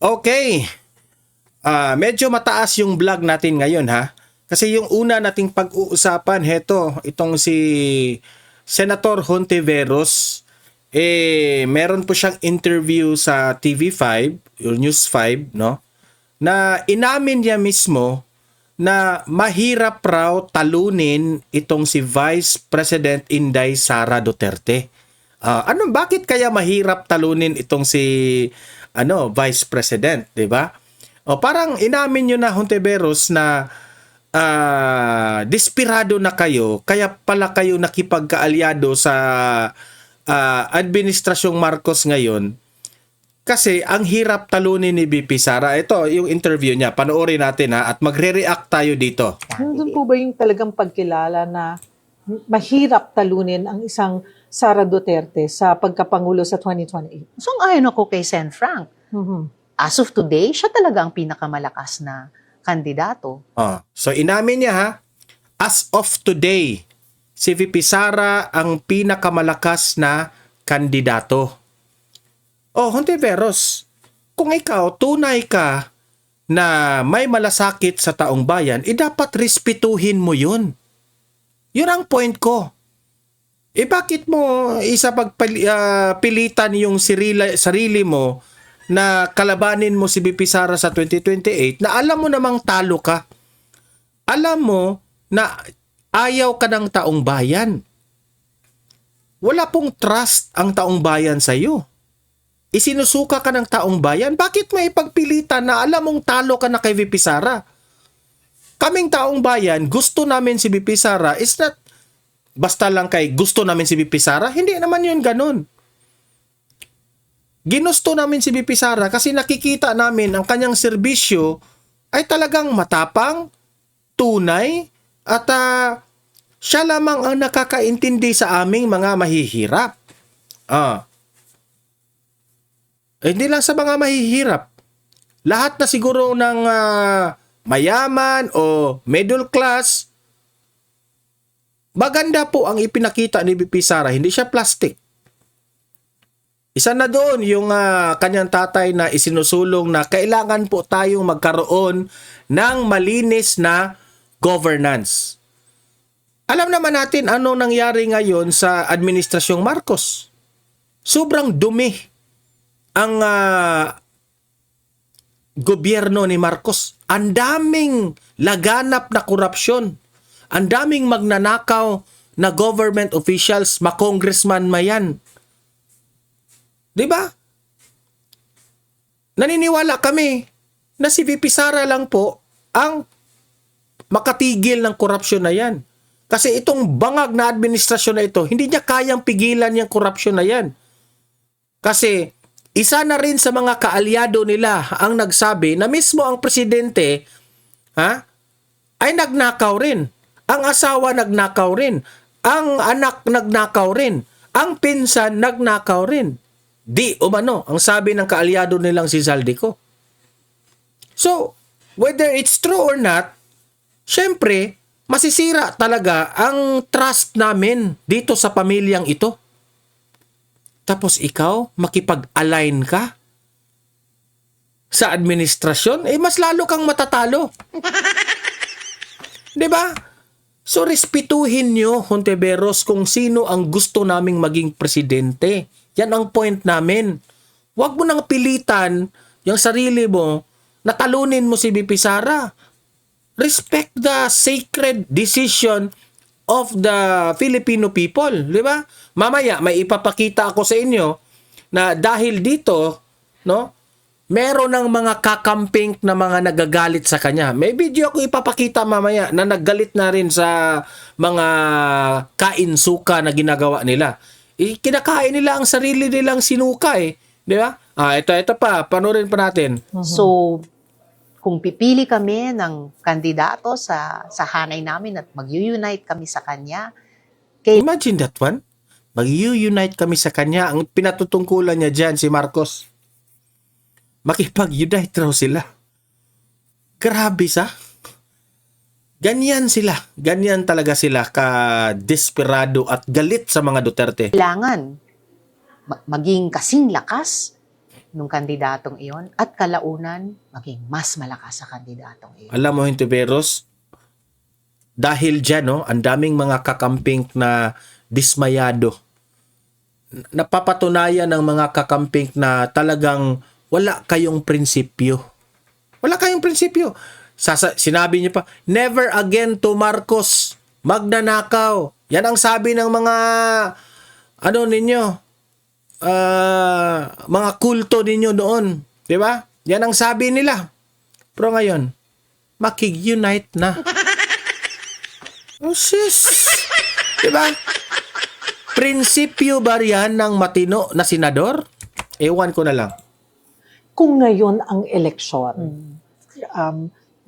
Okay. Medyo mataas yung vlog natin ngayon ha. Kasi yung una nating pag-uusapan, itong si Senator Hontiveros, meron po siyang interview sa TV5, or News 5, no? Na inamin niya mismo na mahirap raw talunin itong si Vice President Inday Sara Duterte. Bakit kaya mahirap talunin itong si Vice President, 'di ba? Parang inamin niyo na, Hontiveros, na desperado na kayo, kaya pala kayo nakipagkaalyado sa Administrasyong Marcos ngayon. Kasi ang hirap talunin ni VP Sara. Ito yung interview niya. Panoorin natin at magre-react tayo dito. Nandun po ba yung talagang pagkilala na mahirap talunin ang isang Sara Duterte sa pagkapangulo sa 2028? So, ayon ako kay Sen. Frank. As of today, siya talaga ang pinakamalakas na kandidato. So inamin niya as of today, si VP Sara ang pinakamalakas na kandidato. Hontiveros, kung ikaw tunay ka na may malasakit sa taong bayan, dapat respetuhin mo yun. Yun ang point ko. Bakit mo pilitan yung sarili mo na kalabanin mo si VP Sara sa 2028 na alam mo namang talo ka? Alam mo na ayaw ka ng taong bayan. Wala pong trust ang taong bayan sa iyo. Isinusuka ka ng taong bayan. Bakit may pagpilitan na alam mong talo ka na kay VP Sara? Kaming taong bayan, gusto namin si VP Sara. It's not basta lang kay gusto namin si VP Sara. Hindi naman yun ganun. Ginusto namin si VP Sara kasi nakikita namin ang kanyang serbisyo ay talagang matapang, tunay, at siya lamang ang nakakaintindi sa aming mga mahihirap. Hindi lang sa mga mahihirap. Lahat na siguro ng mayaman o middle class, maganda po ang ipinakita ni VP Sara. Hindi siya plastic. Isa na doon yung kanyang tatay na isinusulong na kailangan po tayong magkaroon ng malinis na governance. Alam naman natin ano nangyari ngayon sa Administrasyong Marcos. Sobrang dumi ang gobyerno ni Marcos. Ang daming laganap na korupsyon. Ang daming magnanakaw na government officials, ma-congressman mayan. Diba? Naniniwala kami na si VP Sara lang po ang makatigil ng korupsyon na yan. Kasi itong bangag na administrasyon na ito, hindi niya kayang pigilan yung korupsyon na yan. Kasi isa na rin sa mga kaalyado nila ang nagsabi na mismo ang presidente ay nagnakaw rin. Ang asawa nagnakaw rin. Ang anak nagnakaw rin. Ang pinsan nagnakaw rin. Di umano, ang sabi ng kaalyado nilang si Zaldico. So, whether it's true or not, syempre, masisira talaga ang trust namin dito sa pamilyang ito. Tapos ikaw, makipag-align ka sa administrasyon, mas lalo kang matatalo. Diba? So, respetuhin nyo, Hontiveros, kung sino ang gusto naming maging presidente. Yan ang point namin. Huwag mo nang pilitan yung sarili mo na talunin mo si VP Sara. Respect the sacred decision of the Filipino people, di ba? Mamaya may ipapakita ako sa inyo na dahil dito, no, meron ng mga kakamping na mga nagagalit sa kanya. May video ako ipapakita mamaya na naggalit na rin sa mga kainsuka na ginagawa nila. Kinakain nila ang sarili nilang sinuka di ba? Ito pa, panoorin pa natin. So, kung pipili kami ng kandidato sa hanay namin at mag-unite kami sa kanya, imagine that one. Mag-unite kami sa kanya. Ang pinatutungkulan niya dyan, si Marcos. Makipag-unite raw sila. Grabe sa. Ganyan sila. Ganyan talaga sila ka-desperado at galit sa mga Duterte. kailangan maging kasing lakas nung kandidatong iyon at kalaunan maging mas malakas sa kandidatong iyon. Alam mo, Hintiveros, dahil dyan, no, ang daming mga kakamping na dismayado. Napapatunayan ng mga kakamping na talagang wala kayong prinsipyo. Wala kayong prinsipyo. Sinabi niyo pa, never again to Marcos. Magnanakaw. Yan ang sabi ng mga mga kulto ninyo noon. Di ba? Yan ang sabi nila. Pero ngayon, makig-unite na. Oh, sis. Di ba? Prinsipyo ba yan ng matino na senador? Ewan ko na lang. Kung ngayon ang eleksyon,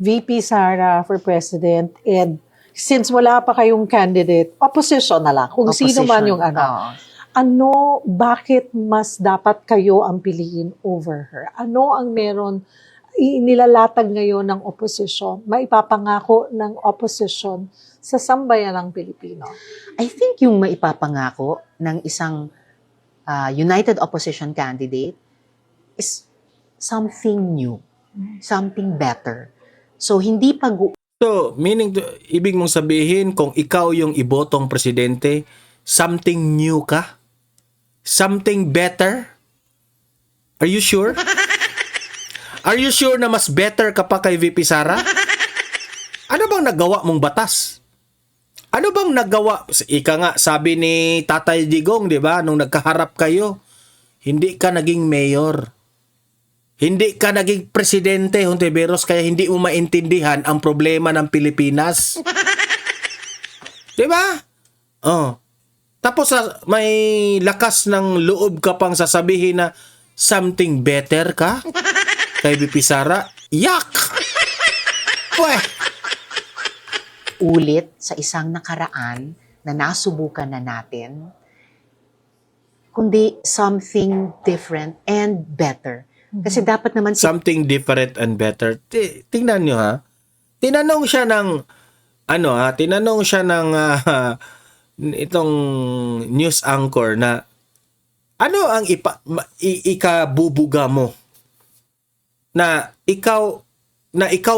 VP Sara for President, and since wala pa kayong candidate, opposition na lang, kung sino man yung Oo. bakit mas dapat kayo ang piliin over her? Ano ang meron inilalatag ngayon ng opposition, maipapangako ng opposition sa sambayan ng Pilipino? I think yung maipapangako ng isang united opposition candidate is something new, something better. So, hindi So, ibig mong sabihin, kung ikaw yung ibotong presidente, something new ka? Something better? Are you sure? Are you sure na mas better ka pa kay VP Sara? Ano bang nagawa mong batas? Ano bang nagawa? Ika nga, sabi ni Tatay Digong, di ba, nung nagkaharap kayo, hindi ka naging mayor. Hindi ka naging presidente, Hontiveros, kaya hindi mo maintindihan ang problema ng Pilipinas. Di ba? Oh. Tapos may lakas ng loob ka pang sasabihin na something better ka kay VP Sara. Yak! Pweh! ulit sa isang nakaraan na nasubukan na natin, kundi something different and better. Kasi dapat naman Something different and better. Tingnan nyo, ha. Tinanong siya ng itong news anchor na ano ang ikabubuga mo na ikaw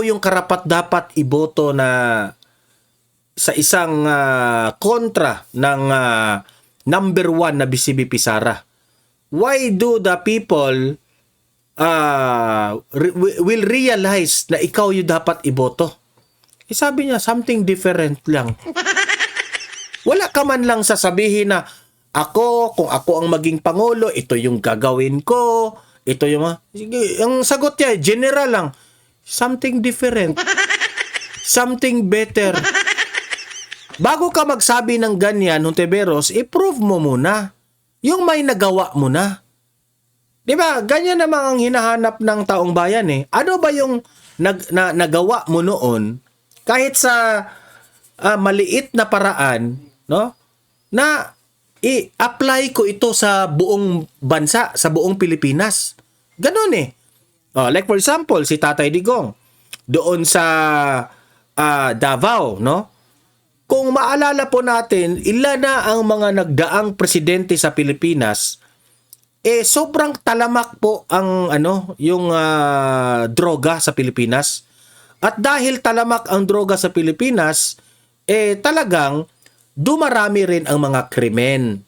yung karapat-dapat iboto na sa isang kontra ng number 1 na BCBP Sara. Why do the people will realize na ikaw yung dapat iboto? Sabi niya, something different lang. Wala ka man lang sasabihin na kung ako ang maging pangulo, ito yung gagawin ko, ito yung ang sagot niya, general lang. Something different. Something better. Bago ka magsabi ng ganyan, Hontiveros, i-prove mo muna. Yung may nagawa mo na. Di ba? Ganyan naman ang hinahanap ng taong bayan eh. Ano ba yung nagawa mo noon kahit sa maliit na paraan, no? Na i-apply ko ito sa buong bansa, sa buong Pilipinas. Ganon eh. Like for example, si Tatay Digong doon sa Davao, no? Kung maalala po natin, ilan na ang mga nagdaang presidente sa Pilipinas, sobrang talamak po ang yung droga sa Pilipinas. At dahil talamak ang droga sa Pilipinas, talagang dumarami rin ang mga krimen.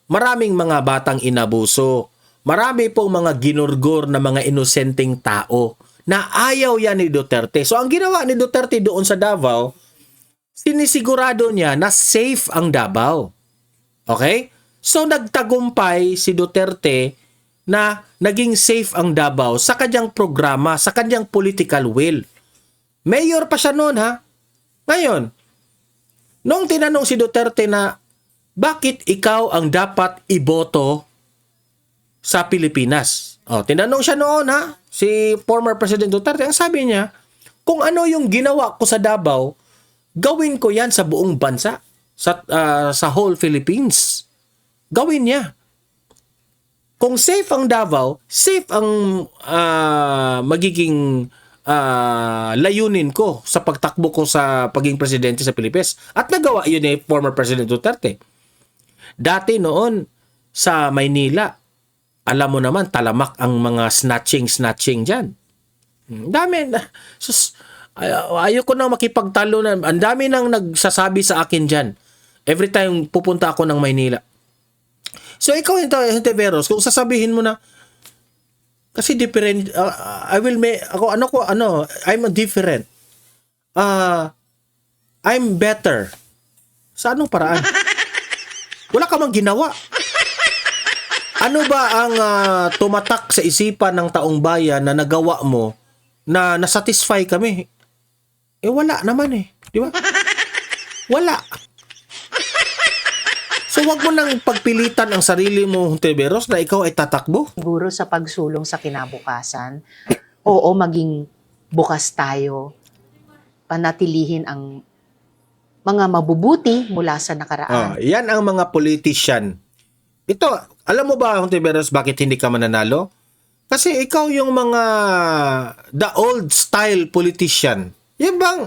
Maraming mga batang inabuso. Marami pong mga ginurgur na mga inosenteng tao na ayaw yan ni Duterte. So ang ginawa ni Duterte doon sa Davao, sinisigurado niya na safe ang Davao. Okay? So nagtagumpay si Duterte na naging safe ang Davao sa kanyang programa, sa kanyang political will. Mayor pa siya noon, ha? Ngayon, nung tinanong si Duterte na bakit ikaw ang dapat iboto sa Pilipinas? Tinanong siya noon, ha? Si former President Duterte, ang sabi niya, kung ano yung ginawa ko sa Davao, gawin ko yan sa buong bansa, sa whole Philippines. Gawin niya. Kung safe ang Davao, safe ang magiging layunin ko sa pagtakbo ko sa pagiging presidente sa Pilipinas. At nagawa yun ni former President Duterte. Dati noon sa Maynila, alam mo naman, talamak ang mga snatching dyan. Dami. Sus, ayoko na makipagtalo na. Ang dami nang nagsasabi sa akin dyan. Every time pupunta ako ng Maynila. So, ikaw, Hontiveros, kung sasabihin mo na, kasi different, I will make, I'm different. I'm better. Sa anong paraan? Wala ka mang ginawa. Ano ba ang tumatak sa isipan ng taong bayan na nagawa mo na nasatisfy kami? Wala naman Di ba? Wala. So, wag mo nang pagpilitan ang sarili mo, Hontiveros, na ikaw ay tatakbo. Siguro sa pagsulong sa kinabukasan, oo, maging bukas tayo, panatilihin ang mga mabubuti mula sa nakaraan. Yan ang mga politician. Ito, alam mo ba, Hontiveros, bakit hindi ka mananalo? Kasi ikaw yung mga the old style politician. Yan bang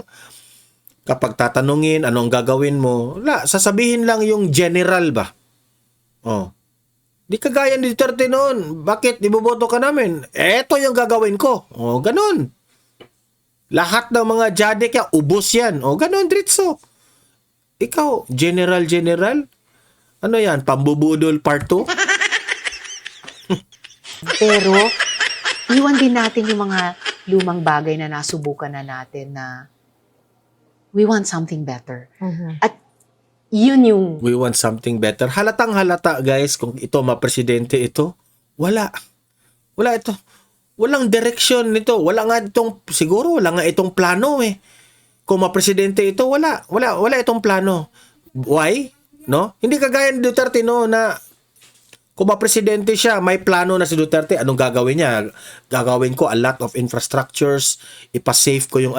kapag tatanungin anong gagawin mo, sasabihin lang yung general ba? Di kagaya ni Duterte noon. Bakit iboboto ka namin? Eto yung gagawin ko. Ganun. Lahat ng mga jadek yan, ubos yan. Ganun, Dritso. Ikaw, general. Ano yan? Pambubudol part 2? Pero, iwan din natin yung mga lumang bagay na nasubukan na natin na we want something better. At yun yung... We want something better. Halatang halata, guys, kung ito mapresidente ito. Wala ito. Walang direction nito. Siguro wala nga itong plano Kung mapresidente ito, wala itong plano. Why? No? Hindi kagaya ni Duterte na kung mapresidente siya, may plano na si Duterte, anong gagawin niya? Gagawin ko a lot of infrastructures, ipasave ko yung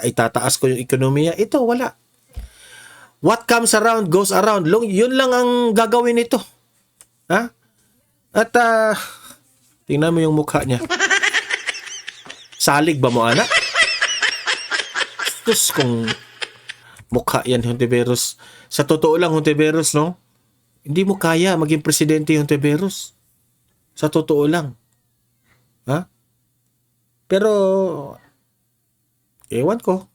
itataas ko yung ekonomiya. Ito, wala. What comes around goes around. Yun lang ang gagawin nito. Ha? At tingnan mo yung mukha niya. Salig ba mo, anak? Tapos kung mukha yan, Hontiveros. Sa totoo lang, Hontiveros, no? Hindi mo kaya maging presidente, Hontiveros. Sa totoo lang. Ha? Pero, ewan ko.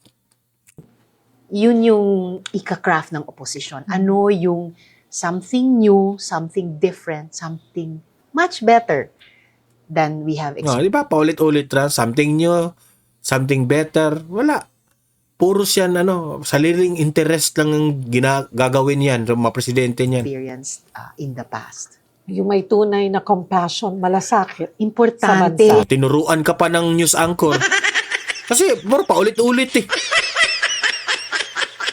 Yun yung ika-craft ng oposisyon. Ano yung something new, something different, something much better than we have experienced. Di ba? Paulit-ulit na. Something new, something better. Wala. Puros yan, sariling interest lang ang gagawin yan, mga presidente niyan. In the past. Yung may tunay na compassion, malasakit. Importante. Sa bansa. Tinuruan ka pa ng news anchor. Kasi, paulit-ulit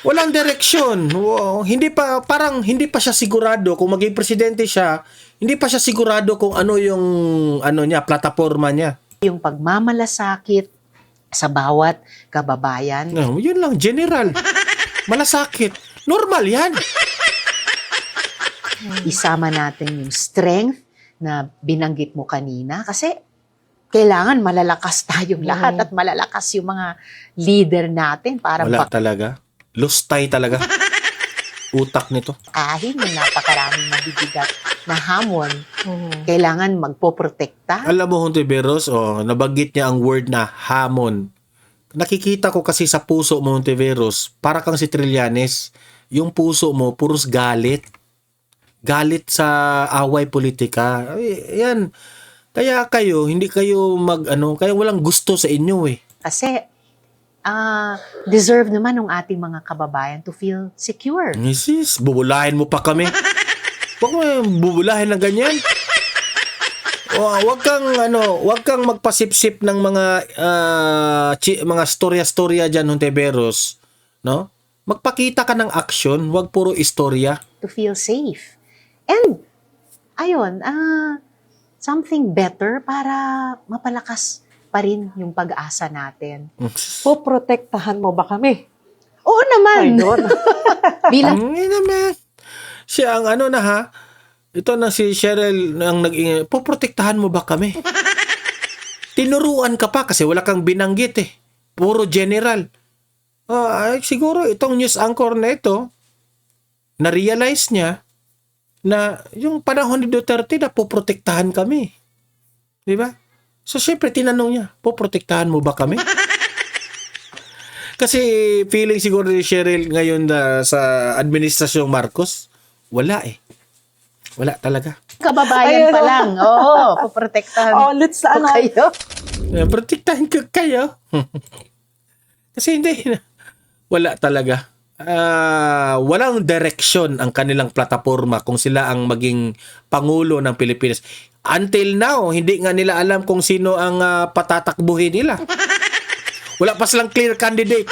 Walang direksyon. Hindi pa siya sigurado kung maging presidente siya, hindi pa siya sigurado kung ano yung plataforma niya. Yung pagmamalasakit sa bawat kababayan. Yun lang, general. Malasakit. Normal yan. Isama natin yung strength na binanggit mo kanina kasi kailangan malalakas tayong lahat at malalakas yung mga leader natin para Wala talaga. Lustay talaga. Utak nito. kahit ng napakaraming mabibigat na hamon, kailangan magpoprotekta. Alam mo, Hontiveros, nabanggit niya ang word na hamon. Nakikita ko kasi sa puso mo, Hontiveros, para kang si Trillanes, yung puso mo, puros galit. Galit sa away politika. Yan. Kaya kayo, hindi kayo kaya walang gusto sa inyo Kasi deserve naman ng ating mga kababayan to feel secure. Mrs., bubulahin mo pa kami. Huwag mo bubulahin na ganyan. Wag kang magpasipsip ng mga storya-storya diyan, Hontiveros, no? Magpakita ka ng action, wag puro istorya. To feel safe. And, ayun, something better para mapalakas pa rin yung pag-asa natin. Poprotektahan mo ba kami? Oo naman. Ayun. Bilang naman. Siya ang ito na si Cheryl ang poprotektahan mo ba kami? Tinuruan ka pa kasi wala kang binanggit Puro general. Siguro itong news anchor na ito, na-realize niya na yung panahon ni Duterte na poprotektahan kami. Di ba? So, syempre, tinanong niya, poprotektahan mo ba kami? Kasi feeling siguro ni Cheryl ngayon na sa administrasyong Marcos, wala eh. Wala talaga. Kababayan Ayun, pa oh. lang. Oo, poprotektahan Oh, let's, ko kayo. Protektahan ko kayo. Kasi hindi. Wala talaga. Walang direction ang kanilang plataforma kung sila ang maging Pangulo ng Pilipinas. Until now, hindi nga nila alam kung sino ang patatakbuhin nila. Wala pa silang clear candidate.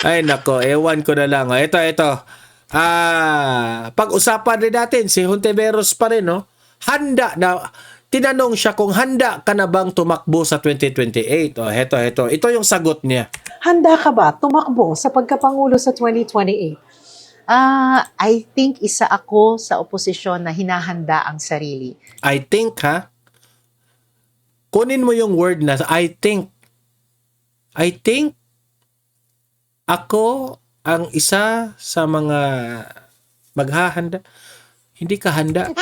Ay nako, ewan ko na lang. Ito. Pag-usapan rin natin, si Hontiveros pa rin, no? Handa na, tinanong siya kung handa ka na bang tumakbo sa 2028. Ito. Ito yung sagot niya. handa ka ba tumakbo sa pagkapangulo sa 2028? I think isa ako sa oposisyon na hinahanda ang sarili. I think, ha? Kunin mo yung word na I think. I think ako ang isa sa mga maghahanda. Hindi ka handa.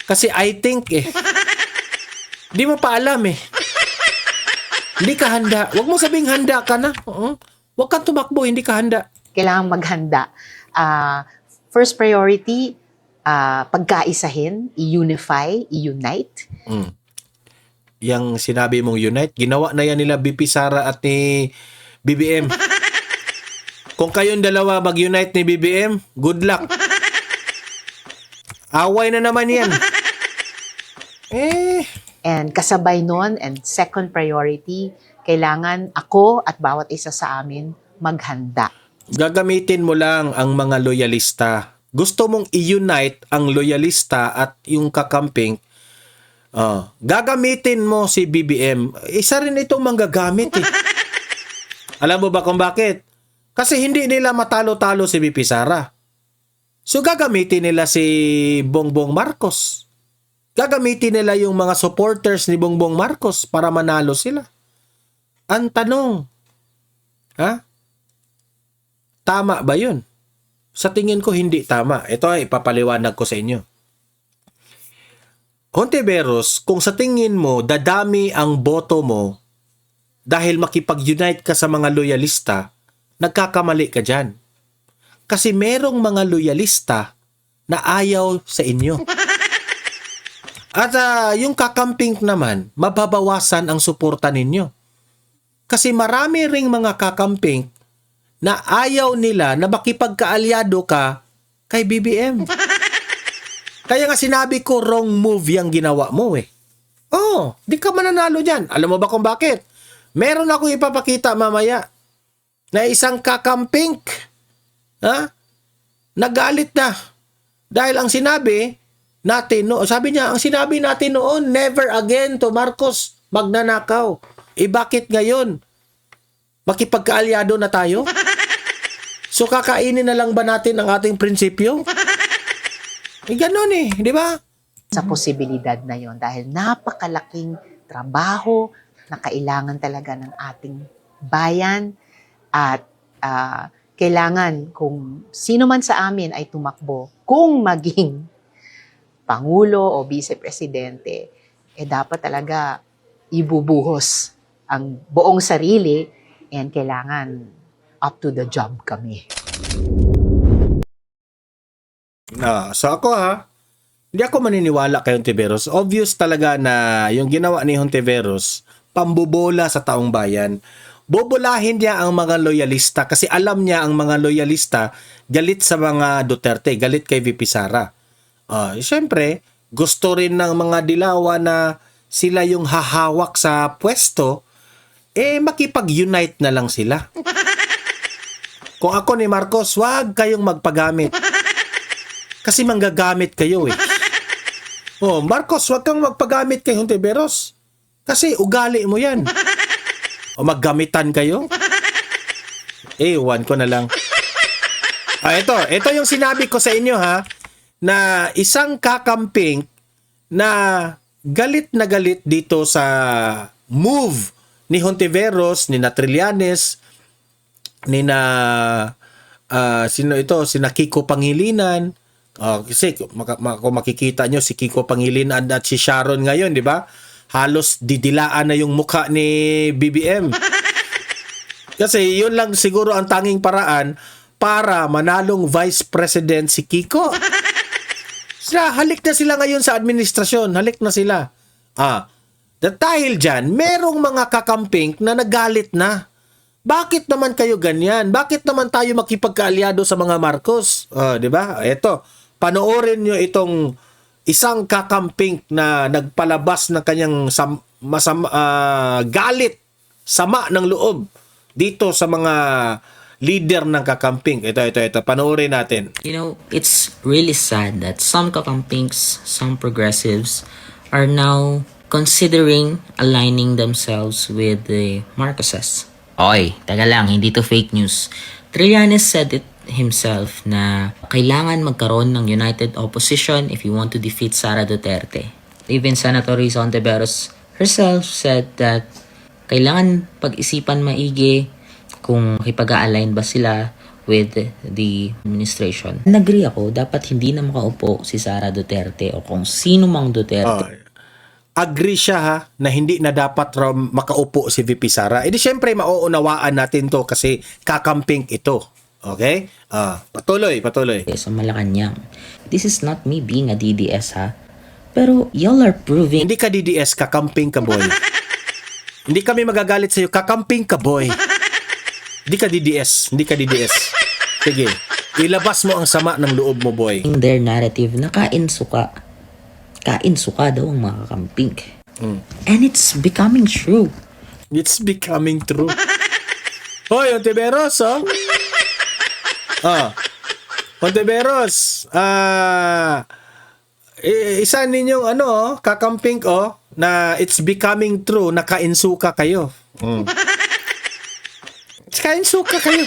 Kasi I think eh. Hindi mo pa alam eh. Hindi ka handa. Huwag mo sabing handa ka na. Huwag kang tumakbo, hindi ka handa. Kailangan maghanda. First priority, pagkaisahin, i-unify, i-unite. Yang sinabi mong unite, ginawa na yan nila BP Sara at ni BBM. Kung kayong dalawa mag-unite ni BBM, good luck. Away na naman yan. And kasabay nun, and second priority, kailangan ako at bawat isa sa amin maghanda. Gagamitin mo lang ang mga loyalista. Gusto mong i-unite ang loyalista at yung kakamping. Gagamitin mo si BBM. Isa rin itong manggagamit eh. Alam mo ba kung bakit? Kasi hindi nila matalo-talo si BP Sara. So gagamitin nila si Bongbong Marcos. Gagamitin nila yung mga supporters ni Bongbong Marcos para manalo sila. Ang tanong, tama ba yun? Sa tingin ko hindi tama. Ito ay ipapaliwanag ko sa inyo. Hontiveros, kung sa tingin mo dadami ang boto mo dahil makipag-unite ka sa mga loyalista, nagkakamali ka dyan. Kasi merong mga loyalista na ayaw sa inyo. At yung kakamping naman, mababawasan ang suporta ninyo. Kasi marami ring mga kakamping na ayaw nila na makipagkaalyado ka kay BBM. Kaya nga sinabi ko, wrong move yung ginawa mo eh. Di ka mananalo dyan. Alam mo ba kung bakit? Meron ako ipapakita mamaya na isang kakamping nagalit na. Dahil ang sinabi natin, sabi niya, ang sinabi natin noon, never again to Marcos magnanakaw. Bakit ngayon? Makipagkaalyado na tayo? So kakainin na lang ba natin ang ating prinsipyo? Ganon eh, di ba? Sa posibilidad na yon dahil napakalaking trabaho na kailangan talaga ng ating bayan at kailangan kung sino man sa amin ay tumakbo, kung maging Pangulo o Vice Presidente, dapat talaga ibubuhos ang buong sarili and kailangan up to the job kami. So ako hindi ako maniniwala kay Hontiveros. Obvious talaga na yung ginawa ni Hontiveros, pambobola sa taong bayan. Bobolahin niya ang mga loyalista kasi alam niya ang mga loyalista galit sa mga Duterte, galit kay VP Sara. Siyempre, gusto rin ng mga dilawa na sila yung hahawak sa pwesto, makipag-unite na lang sila. Kung ako ni Marcos, wag kayong magpagamit. Kasi manggagamit kayo eh. Marcos, wag kang magpagamit kay Hontiveros. Kasi ugali mo yan. O maggamitan kayo. Ewan ko na lang. Ito yung sinabi ko sa inyo na isang kakamping na galit dito sa move ni Hontiveros, ni na Trillanes, ni na Sino ito? Sina Kiko Pangilinan. Kasi kung makikita nyo, si Kiko Pangilinan at si Sharon ngayon, di ba? Halos didilaan na yung mukha ni BBM. Kasi yun lang siguro ang tanging paraan para manalong Vice President si Kiko. Halik na sila ngayon sa administrasyon. Halik na sila. Dahil dyan, merong mga kakamping na nagalit na. Bakit naman kayo ganyan? Bakit naman tayo makipagkaalyado sa mga Marcos? Di ba? Ito, panoorin nyo itong isang kakamping na nagpalabas ng kanyang galit, sama ng loob dito sa mga leader ng kakamping. Ito. Panoorin natin. You know, it's really sad that some kakampings, some progressives are now considering aligning themselves with the Marcoses. Oy, taga lang, hindi to fake news. Trillanes said it himself na kailangan magkaroon ng united opposition if you want to defeat Sara Duterte. Even Senator Risa Ontiveros herself said that kailangan pag-isipan maigi kung makipag-align ba sila with the administration. Nag-agree ako, dapat hindi na makaupo si Sara Duterte o kung sino mang Duterte. Agree siya na hindi na dapat makaupo si VP Sara. Siyempre mauunawaan natin to kasi kakamping ito. Okay? Patuloy. Sa Malacanang. This is not me being a DDS pero y'all are proving Hindi ka DDS, kakamping ka boy. Hindi kami magagalit sa'yo, kakamping ka boy. Hindi ka DDS. Sige, ilabas mo ang sama ng loob mo boy. their narrative na kain-suka. Kain-suka daw ang mga kakamping. And it's becoming true. It's becoming true. Hoy, Ontiveros, Ontiveros, isa ninyong kakamping na it's becoming true, nakainsuka kayo. Kainsuka kayo.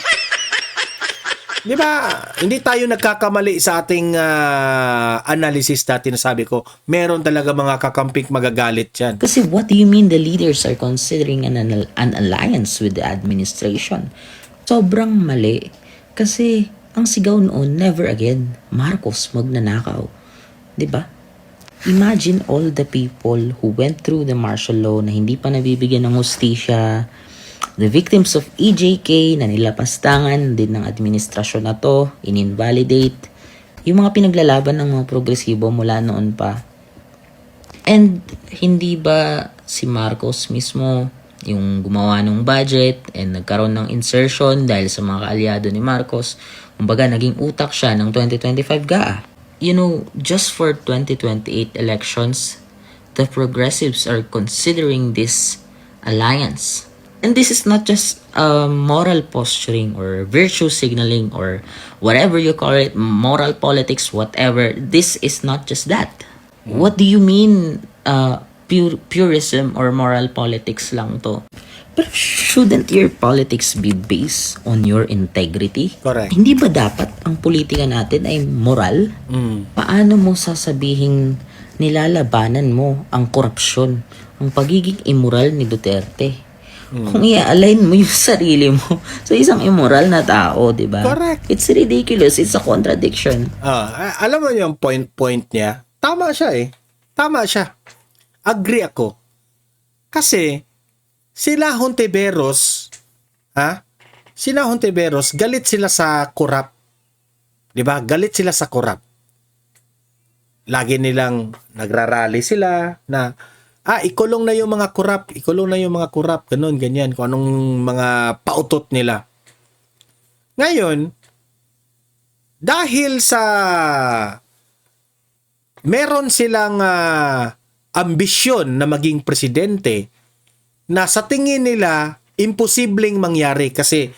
Di ba? Hindi tayo nagkakamali sa ating analysis natin na sabi ko, meron talaga mga kakamping magagalit yan. Kasi what do you mean the leaders are considering an alliance with the administration? Sobrang mali. Kasi ang sigaw noon, never again, Marcos magnanakaw. Diba? Imagine all the people who went through the martial law na hindi pa nabibigyan ng hustisya, the victims of EJK na nilapastangan din ng administrasyon na to, in-invalidate, yung mga pinaglalaban ng mga progresibo mula noon pa. And hindi ba si Marcos mismo yung gumawa ng budget and nagkaroon ng insertion dahil sa mga kaalyado ni Marcos? Kumbaga, naging utak siya ng 2025 GAA. You know, just for 2028 elections, the progressives are considering this alliance. And this is not just moral posturing or virtue signaling or whatever you call it, moral politics, whatever. This is not just that. What do you mean purism or moral politics lang to? But shouldn't your politics be based on your integrity? Correct. Hindi ba dapat ang politika natin ay moral? Paano mo sasabihin nilalabanan mo ang korupsyon, ang pagiging immoral ni Duterte? Kung i-align mo yung sarili mo sa isang immoral na tao, di ba? Correct. It's ridiculous. It's a contradiction. Alam mo yung point niya? Tama siya Tama siya. Agree ako. Kasi, sila Hontiveros, galit sila sa korap. Di ba? Galit sila sa korap. Lagi nilang nagrarally sila na ikulong na yung mga korap, ganun, ganyan, kung anong mga pautot nila. Ngayon, dahil sa meron silang ambisyon na maging presidente na sa tingin nila imposibleng mangyari kasi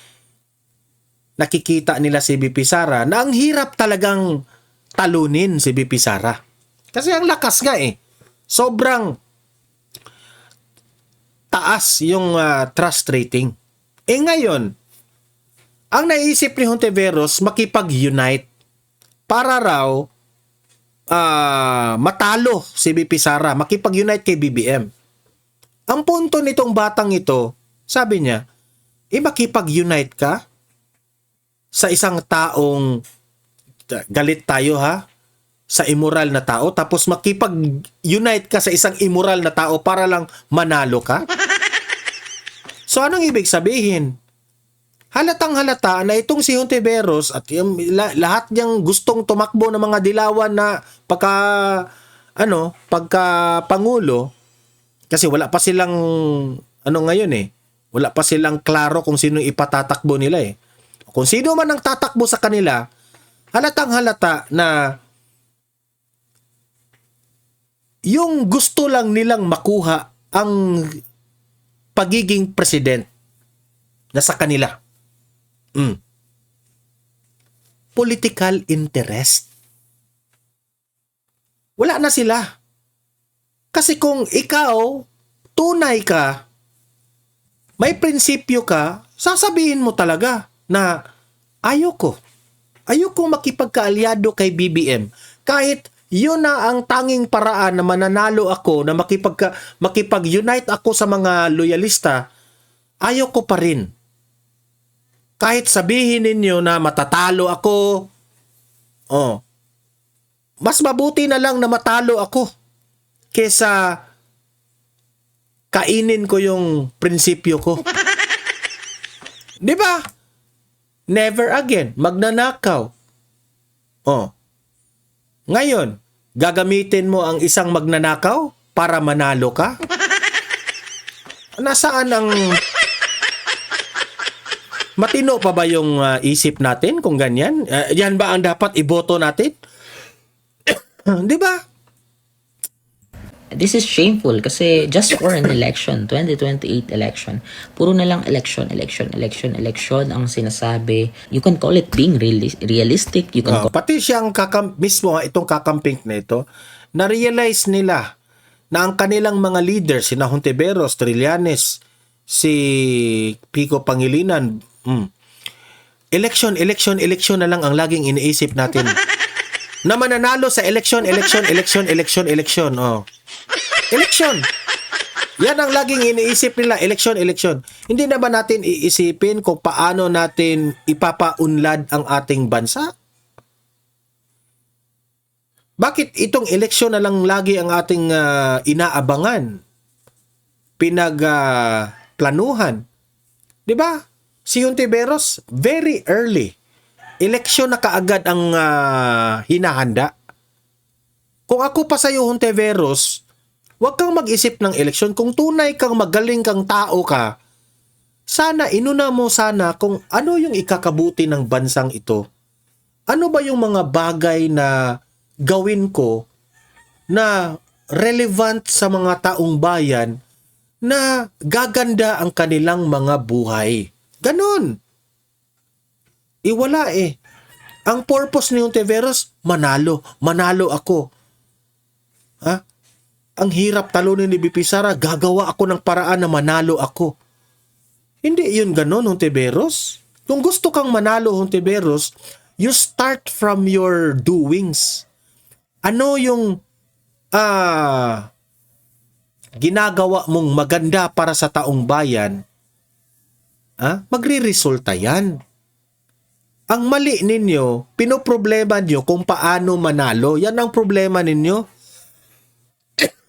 nakikita nila si BP Sara na ang hirap talagang talunin si BP Sara. Kasi ang lakas nga sobrang taas yung trust rating. Ngayon, ang naisip ni Hontiveros makipag-unite para raw matalo si BP Sara, makipag-unite kay BBM. Ang punto nitong batang ito, sabi niya, makipag-unite ka? sa isang taong galit tayo ha, sa immoral na tao, tapos makipag-unite ka sa isang immoral na tao para lang manalo ka? So anong ibig sabihin? Halatang halata na itong si Hontiveros at yung, lahat niyang gustong tumakbo ng mga dilawan na pagka pangulo, kasi wala pa silang ngayon wala pa silang klaro kung sino ipatatakbo nila eh. Kung sino man ang tatakbo sa kanila, halatang halata na yung gusto lang nilang makuha ang pagiging president na sa kanila. Political interest. Wala na sila. Kasi kung ikaw, tunay ka, may prinsipyo ka, sasabihin mo talaga na ayoko makipagkaalyado kay BBM. Kahit yun na ang tanging paraan na mananalo ako, na makipag-unite ako sa mga loyalista, ayoko pa rin. Kahit sabihin ninyo na matatalo ako, mas mabuti na lang na matalo ako kesa kainin ko yung prinsipyo ko. Di ba? Never again. Magnanakaw. Ngayon, gagamitin mo ang isang magnanakaw para manalo ka? Nasaan ang... Matino pa ba yung isip natin kung ganyan? Yan ba ang dapat iboto natin? Di ba? This is shameful kasi just for an election, 2028 election, puro na lang election ang sinasabi. You can call it being realistic. You can Pati siyang mismo itong kakamping na ito, na-realize nila na ang kanilang mga leaders, sina Hontiveros, Trillanes, si Pico Pangilinan, election na lang ang laging iniisip natin. Na mananalo sa election. Election. Yan ang laging iniisip nila, election. Hindi na ba natin iisipin kung paano natin ipapaunlad ang ating bansa? Bakit itong eleksyon na lang lagi ang ating inaabangan? Pinagplanuhan. 'Di ba? Si Hontiveros, very early. Eleksyon na kaagad ang hinahanda. Kung ako pa sa'yo, Hontiveros, huwag kang mag-isip ng eleksyon. Kung tunay kang magaling kang tao ka, sana inuna mo sana kung ano yung ikakabuti ng bansang ito. Ano ba yung mga bagay na gawin ko na relevant sa mga taong bayan na gaganda ang kanilang mga buhay. Ganon. Iwala eh. Ang purpose ni Hontiveros, manalo ako. Ha? Ang hirap talunin ni BP Sara, gagawa ako ng paraan na manalo ako. Hindi yun ganon, Hontiveros. Kung gusto kang manalo, Hontiveros, you start from your doings. Ano yung ginagawa mong maganda para sa taong bayan? Magre-resulta yan. Ang mali ninyo, pinoproblema nyo kung paano manalo. Yan ang problema ninyo.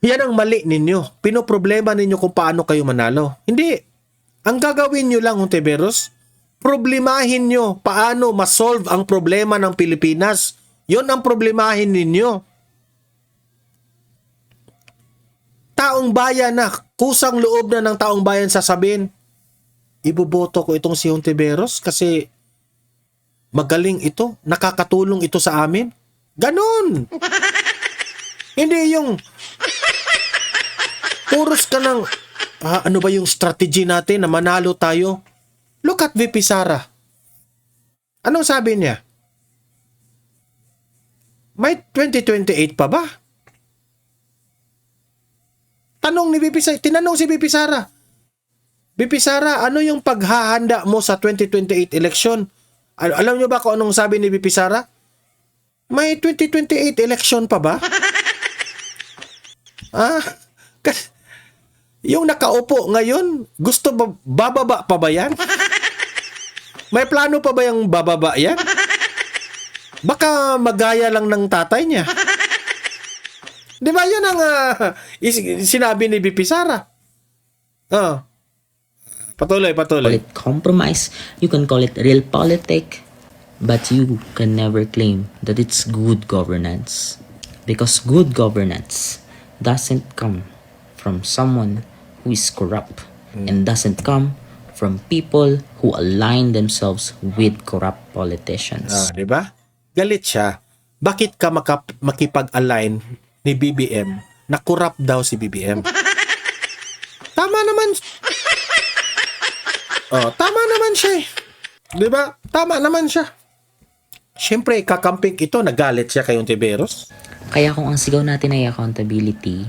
Yan ang mali ninyo. Pinoproblema ninyo kung paano kayo manalo. Hindi. Ang gagawin nyo lang, Hontiveros, problemahin nyo paano masolve ang problema ng Pilipinas. Yon ang problemahin ninyo. Taong bayan na, kusang loob na ng taong bayan sasabihin, iboboto ko itong si Hontiveros kasi magaling ito, nakakatulong ito sa amin. Ganon. Hindi yung puros ka ng ano ba yung strategy natin na manalo tayo? Look at VP Sara. Anong sabi niya? May 2028 pa ba? Tinanong si VP Sara. VP Sara, ano yung paghahanda mo sa 2028 election? Alam nyo ba kung anong sabi ni VP Sara? May 2028 election pa ba? Yung nakaupo ngayon, bababa pa ba yan? May plano pa ba yung bababa yan? Baka magaya lang ng tatay niya. Di ba yun ang sinabi ni BP Sara? Patuloy. Call it compromise, you can call it real politic, but you can never claim that it's good governance. Because good governance doesn't come from someone who is corrupt and doesn't come from people who align themselves with corrupt politicians. Di ba? Galit siya. Bakit ka makipag-align ni BBM na corrupt daw si BBM? Tama naman. Tama naman siya eh. Di ba? Tama naman siya. Siyempre, kakamping ito, nagalit siya kay Ontiveros. Kaya kung ang sigaw natin ay accountability,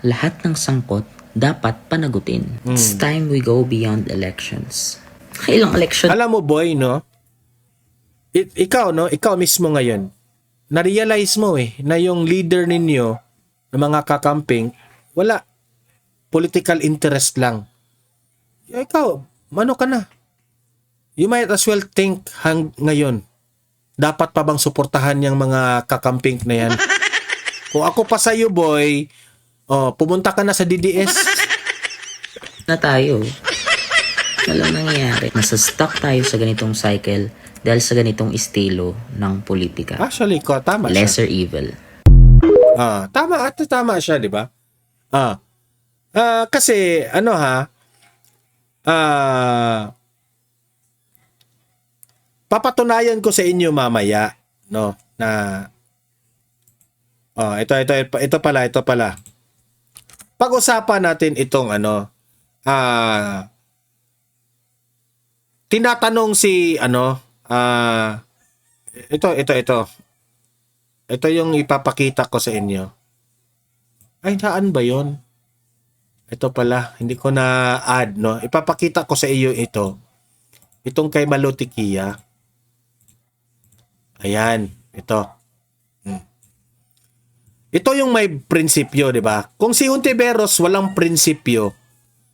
lahat ng sangkot dapat panagutin. It's time we go beyond elections. Ilang election Alam mo, boy, no? Ikaw mismo ngayon, na-realize mo na yung leader ninyo, ng mga kakamping, wala. Political interest lang. Ikaw, ano ka na? You might as well think ngayon, dapat pa bang suportahan yung mga kakamping na yan? Kung ako pa sa'yo, boy, pumunta ka na sa DDS. na tayo. Walang nangyayari. Nasa-stuck tayo sa ganitong cycle dahil sa ganitong estilo ng politika. Actually, tama siya. Lesser evil. Tama siya, di ba? Kasi, papatunayan ko sa inyo mamaya, no, na, ito pala. Pag-usapan natin itong, tinatanong si, ito. Ito yung ipapakita ko sa inyo. Ay, saan ba yon? Ito pala, hindi ko na add, no? Ipapakita ko sa iyo ito. Itong kay Malutikia. Ayan, ito. Ito yung may prinsipyo, di ba? Kung si Hontiveros walang prinsipyo,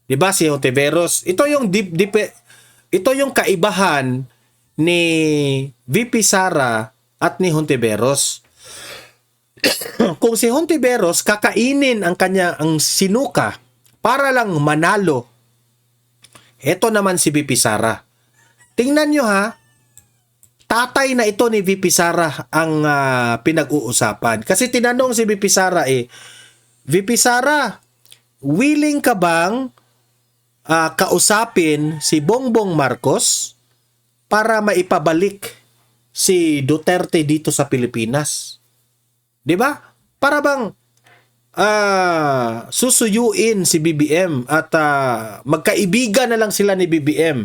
di ba si Hontiveros, ito yung kaibahan ni VP Sara at ni Hontiveros. Kung si Hontiveros kakainin ang sinuka para lang manalo, eto naman si VP Sara. Tingnan nyo ha, tatay na ito ni VP Sara ang pinag-uusapan. Kasi tinanong si VP Sara VP Sara, willing ka bang kausapin si Bongbong Marcos para maipabalik si Duterte dito sa Pilipinas? 'Di ba? Para bang susuyuin si BBM at magkaibigan na lang sila ni BBM.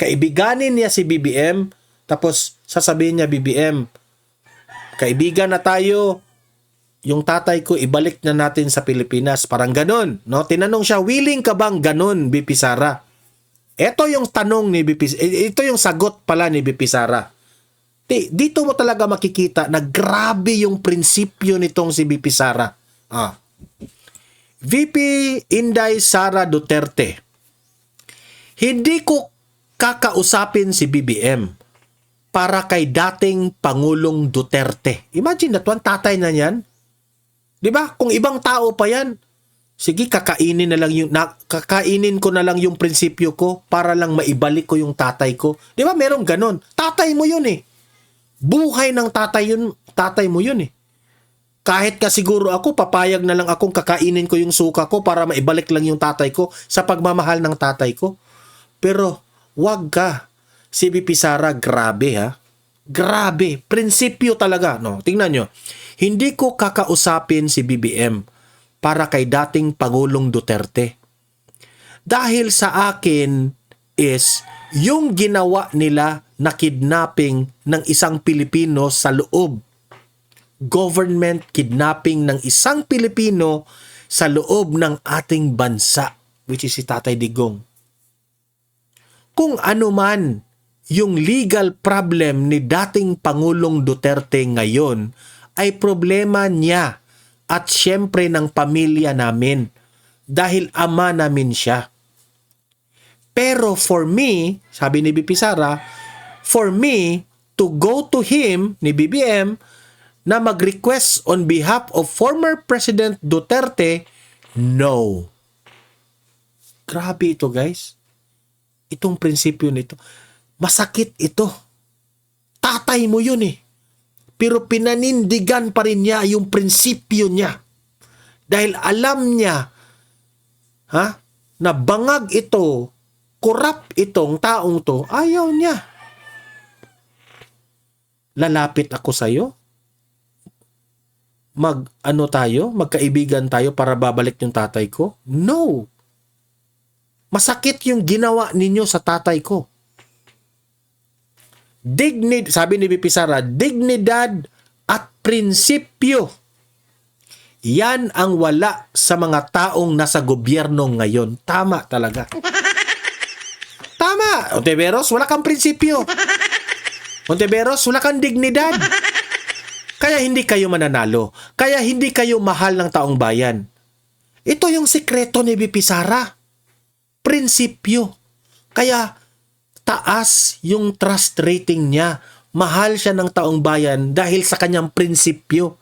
Kaibiganin niya si BBM, tapos sasabihin niya, BBM, kaibigan na tayo, yung tatay ko ibalik na natin sa Pilipinas. Parang ganun, no? Tinanong siya, willing ka bang ganun, BP Sara? Ito yung tanong ni ito yung sagot pala ni BP Sara. Dito mo talaga makikita na grabe yung prinsipyo nitong si BP Sara. VP Inday Sara Duterte, hindi ko kakausapin si BBM para kay dating Pangulong Duterte. Imagine that one, tatay na yan. 'Di ba? Kung ibang tao pa yan, sige, kakainin ko na lang yung prinsipyo ko para lang maibalik ko yung tatay ko. 'Di ba? Merong ganon. Tatay mo yun Buhay ng tatay mo yun Kahit ka siguro ako, papayag na lang akong kakainin ko yung suka ko para maibalik lang yung tatay ko sa pagmamahal ng tatay ko. Pero, wag ka. Si VP Sara, grabe ha. Grabe. Prinsipyo talaga. No? Tingnan nyo. Hindi ko kakausapin si BBM para kay dating Pangulong Duterte. Dahil sa akin is yung ginawa nila na kidnapping ng isang Pilipino sa loob. Government kidnapping ng isang Pilipino sa loob ng ating bansa, which is si Tatay Digong. Kung ano man yung legal problem ni dating Pangulong Duterte ngayon, ay problema niya at syempre ng pamilya namin dahil ama namin siya. Pero for me, sabi ni BP Sara, for me to go to him, ni BBM, na mag-request on behalf of former President Duterte? No. Grabe ito, guys. Itong prinsipyo nito. Masakit ito. Tatay mo yun eh. Pero pinanindigan pa rin niya yung prinsipyo niya. Dahil alam niya, na bangag ito, corrupt itong taong to, ayaw niya. Lalapit ako sa'yo. Magkaibigan tayo para babalik yung tatay ko? No. Masakit yung ginawa ninyo sa tatay ko. Sabi ni BP Sara, dignidad at prinsipyo. Yan ang wala sa mga taong nasa gobyerno ngayon. Tama talaga. Tama. Ontiveros, wala kang prinsipyo. Ontiveros, wala kang dignidad. Kaya hindi kayo mananalo. Kaya hindi kayo mahal ng taong bayan. Ito yung sikreto ni BP Sara. Prinsipyo. Kaya taas yung trust rating niya. Mahal siya ng taong bayan dahil sa kanyang prinsipyo.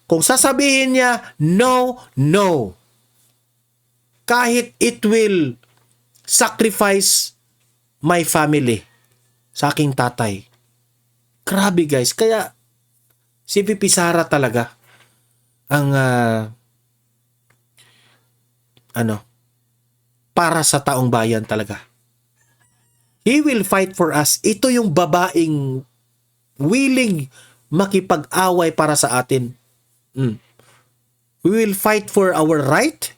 Kung sasabihin niya, no, no. Kahit it will sacrifice my family sa aking tatay. Grabe guys. Kaya si VP Sara talaga ang para sa taong bayan talaga. He will fight for us. Ito yung babaeng willing makipag-away para sa atin. We will fight for our right,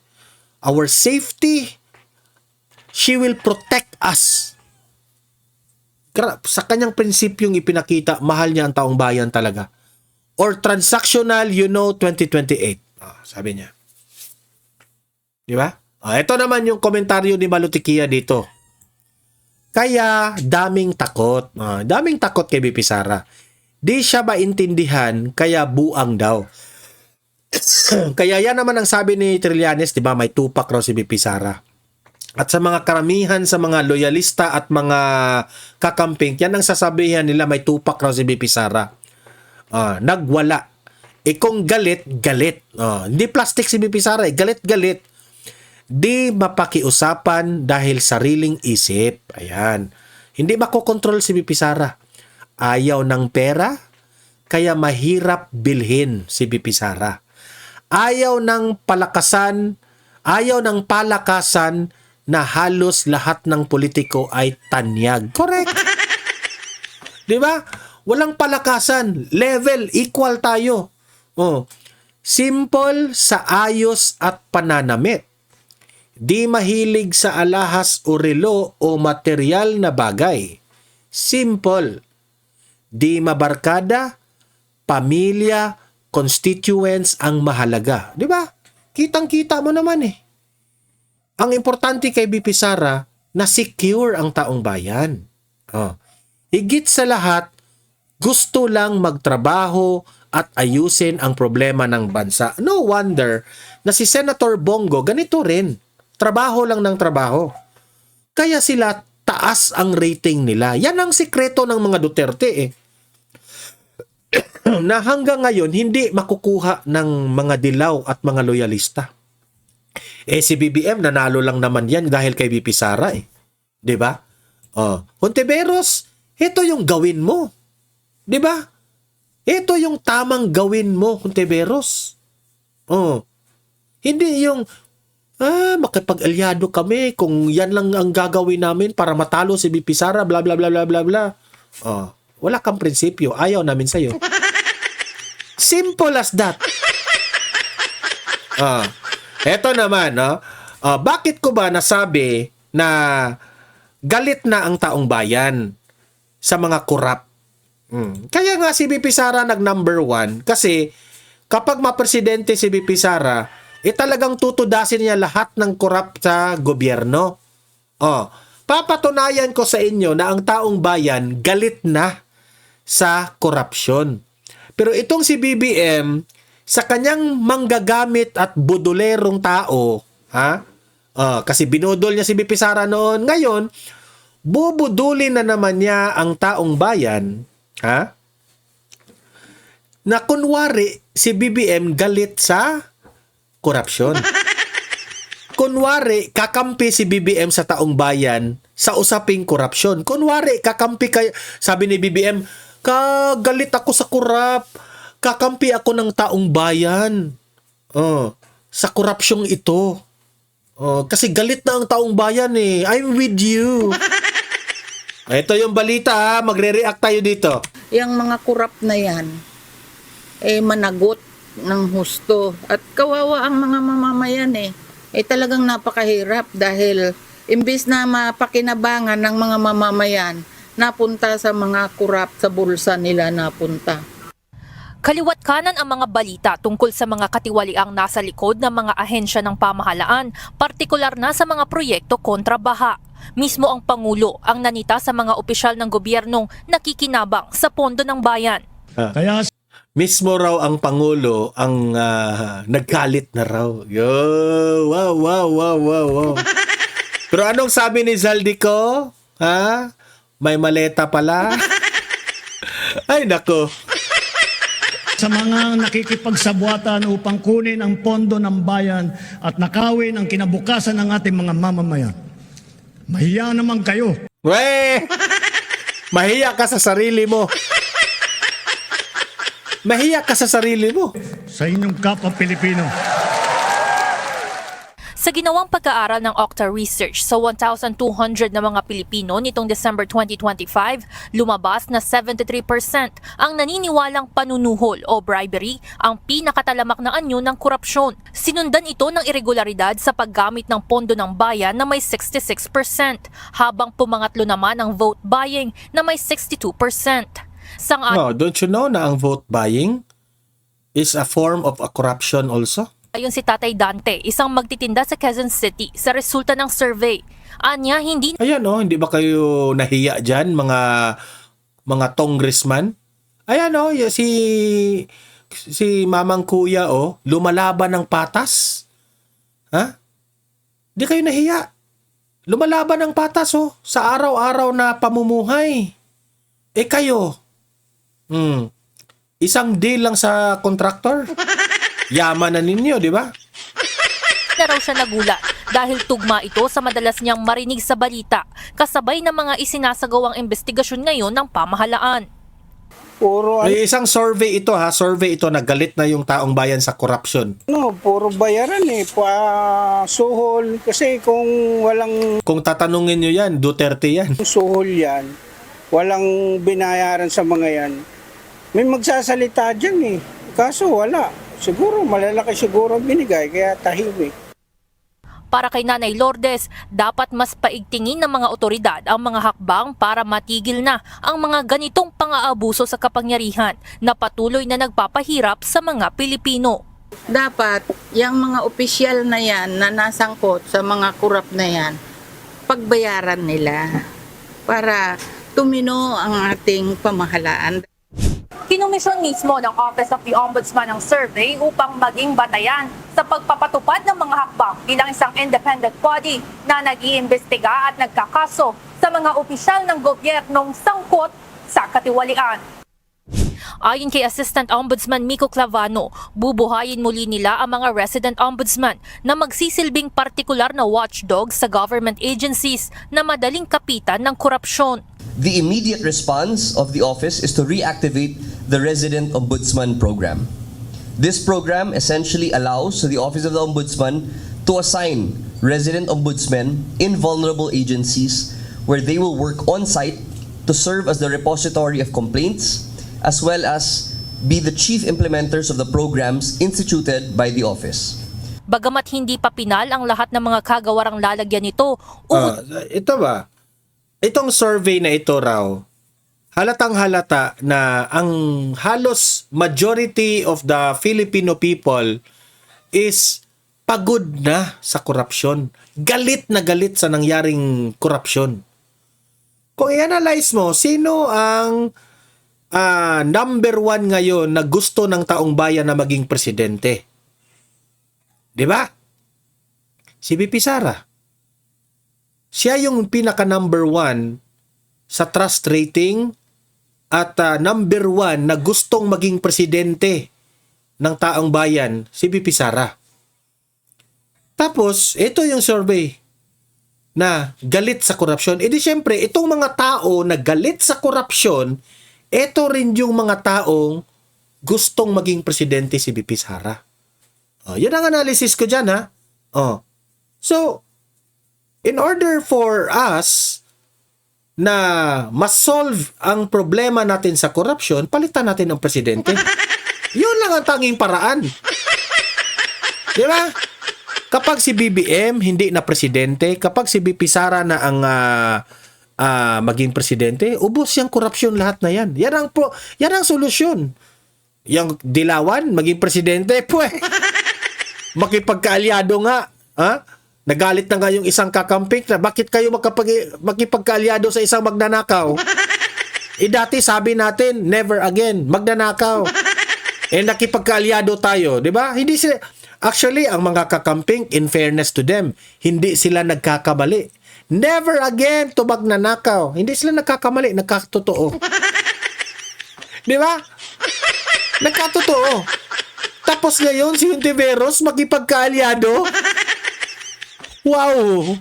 our safety. She will protect us. Sa kanyang prinsipyong ipinakita, mahal niya ang taong bayan talaga. Or transactional, 2028. Sabi niya. Di ba? Ito naman yung komentaryo ni Malutikia dito. Kaya, daming takot. Daming takot kay BP Sara. Di siya maintindihan, kaya buang daw. Kaya yan naman ang sabi ni Trillanes, di ba, may tupak raw si BP Sara. At sa mga karamihan sa mga loyalista at mga kakamping, yan ang sasabihan nila, may tupak raw si BP Sara. Nagwala. Kung galit, galit. Hindi plastic si BP Sara, galit, galit. Di mapakiusapan dahil sariling isip. Ayan. Hindi makokontrol si BP Sara. Ayaw ng pera, kaya mahirap bilhin si BP Sara. Ayaw ng palakasan na halos lahat ng politiko ay tanyag. Correct. Di ba? Walang palakasan. Level, equal tayo. Simple sa ayos at pananamit. Di mahilig sa alahas o relo o material na bagay. Simple. Di mabarkada, pamilya, constituents ang mahalaga. Di ba? Kitang-kita mo naman eh. Ang importante kay BP Sara, na secure ang taong bayan. Higit sa lahat, gusto lang magtrabaho at ayusin ang problema ng bansa. No wonder na si Senator Bongo ganito rin. Trabaho lang ng trabaho. Kaya sila taas ang rating nila. Yan ang sikreto ng mga Duterte eh. Na hanggang ngayon hindi makukuha ng mga dilaw at mga loyalista. Si BBM nanalo lang naman yan dahil kay BP Sara eh. 'Di ba? Hontiveros, ito yung gawin mo. 'Di ba? Ito yung tamang gawin mo, Hontiveros. Hindi yung makipag-alyado kami kung yan lang ang gagawin namin para matalo si BP Sara, bla bla bla bla bla bla. Wala kang prinsipyo, ayaw namin sa'yo. Simple as that. Eto naman, bakit ko ba nasabi na galit na ang taong bayan sa mga korap? Kaya nga si BP Sara nag-number 1 kasi kapag mapresidente si BP Sara, talagang tutudasin niya lahat ng korap sa gobyerno. Papatunayan ko sa inyo na ang taong bayan galit na sa korupsyon. Pero itong si BBM, sa kanyang manggagamit at budolerong tao, kasi binudol niya si BP Sara noon, ngayon, bubudulin na naman niya ang taong bayan, ha? Na kunwari si BBM galit sa korupsyon. Kunwari kakampi si BBM sa taong bayan sa usaping korupsyon. Kunwari kakampi kay, sabi ni BBM, kagalit ako sa korap. Kakampi ako ng taong bayan. Sa korupsyong ito. Kasi galit na ang taong bayan eh. I'm with you. Ito yung balita ha. Magre-react tayo dito. Yang mga kurap na yan, managot ng husto. At kawawa ang mga mamamayan talagang napakahirap dahil imbis na mapakinabangan ng mga mamamayan, napunta sa mga kurap sa bulsa nila napunta. Kaliwat kanan ang mga balita tungkol sa mga katiwaliang nasa likod ng mga ahensya ng pamahalaan, partikular na sa mga proyekto kontra baha. Mismo ang Pangulo ang nanita sa mga opisyal ng gobyernong nakikinabang sa pondo ng bayan. Kaya Mismo raw ang Pangulo ang naggalit na raw. Yo, wow. Pero anong sabi ni Zaldico? Ha? May maleta pala? Ay, nako. sa mga nakikipagsabwatan upang kunin ang pondo ng bayan at nakawin ang kinabukasan ng ating mga mamamayan. Mahiya naman kayo. Weh! Mahiya ka sa sarili mo. Mahiya ka sa sarili mo. Sa inyong kapwa Pilipino. Sa ginawang pag-aaral ng Okta Research sa 1,200 na mga Pilipino nitong December 2025, lumabas na 73% ang naniniwalang panunuhol o bribery ang pinakatalamak na anyo ng korupsyon. Sinundan ito ng irregularidad sa paggamit ng pondo ng bayan na may 66%, habang pumangatlo naman ang vote buying na may 62%. No, don't you know na ang vote buying is a form of a corruption also? Ayon si Tatay Dante, isang magtitinda sa Quezon City sa resulta ng survey. Anya, hindi Ayan hindi ba kayo nahiya dyan, mga congressman? Ayan si Mamang Kuya lumalaban ng patas. Ha? Di kayo nahiya. Lumalaban ng patas sa araw-araw na pamumuhay. Kayo, isang deal lang sa contractor. Yaman na ninyo, di ba? na raw siya nagulat dahil tugma ito sa madalas niyang marinig sa balita, kasabay ng mga isinasagawang investigasyon ngayon ng pamahalaan. May isang survey ito survey ito na galit na yung taong bayan sa corruption. Puro bayaran suhol. Kasi Kung tatanungin nyo yan, Duterte yan. suhol yan, walang binayaran sa mga yan, may magsasalita dyan Kaso wala. Siguro, malalaki siguro ang binigay, kaya tahimik. Para kay Nanay Lourdes, dapat mas paigtingin ng mga otoridad ang mga hakbang para matigil na ang mga ganitong pang-aabuso sa kapangyarihan na patuloy na nagpapahirap sa mga Pilipino. Dapat, yung mga opisyal na yan na nasangkot sa mga kurap na yan, pagbayaran nila para tumino ang ating pamahalaan. Kinomisyon mismo ng Office of the Ombudsman ang survey upang maging batayan sa pagpapatupad ng mga hakbang bilang isang independent body na nag-iimbestiga at nagkakaso sa mga opisyal ng gobyernong sangkot sa katiwalian. Ayon kay Assistant Ombudsman Miko Clavano, bubuhayin muli nila ang mga resident ombudsman na magsisilbing partikular na watchdog sa government agencies na madaling kapitan ng korupsyon. The immediate response of the office is to reactivate the Resident Ombudsman Program. This program essentially allows the Office of the Ombudsman to assign resident ombudsmen in vulnerable agencies where they will work on-site to serve as the repository of complaints as well as be the chief implementers of the programs instituted by the office. Bagamat hindi pa pinal ang lahat ng mga kagawarang lalagyan nito, Ito ba? Itong survey na ito raw, halatang halata na ang halos majority of the Filipino people is pagod na sa korupsyon. Galit na galit sa nangyaring korupsyon. Kung i-analyze mo, sino ang number one ngayon na gusto ng taong bayan na maging presidente? Di ba? Si VP Sara. siya yung pinaka number 1 sa trust rating at number 1 na gustong maging presidente ng taong bayan, si VP Sara. Tapos, ito yung survey na galit sa korupsyon. E di syempre, itong mga tao na galit sa korupsyon, ito rin yung mga taong gustong maging presidente si VP Sara. Yun ang analysis ko dyan, ha? So, in order for us na ma-solve ang problema natin sa korupsyon, palitan natin ang presidente. Yun lang ang tanging paraan. Di ba? Kapag si BBM hindi na presidente, kapag si VP Sara na ang maging presidente, ubos yung korupsyon lahat na yan. Yan ang solusyon. Yung Dilawan, maging presidente, makipagkaalyado nga. Ha? Nagalit na nga yung isang kakamping na bakit kayo makipagkaalyado sa isang magnanakaw? Dati sabi natin, never again, magnanakaw. Nakipagkaalyado tayo, di ba? Hindi sila, actually, ang mga kakamping, in fairness to them, hindi sila nagkakamali. Never again to magnanakaw. Hindi sila nagkakamali, nagkatotoo. Di ba? Nagkatotoo. Tapos ngayon, si Hontiveros makipagkaalyado. Wow!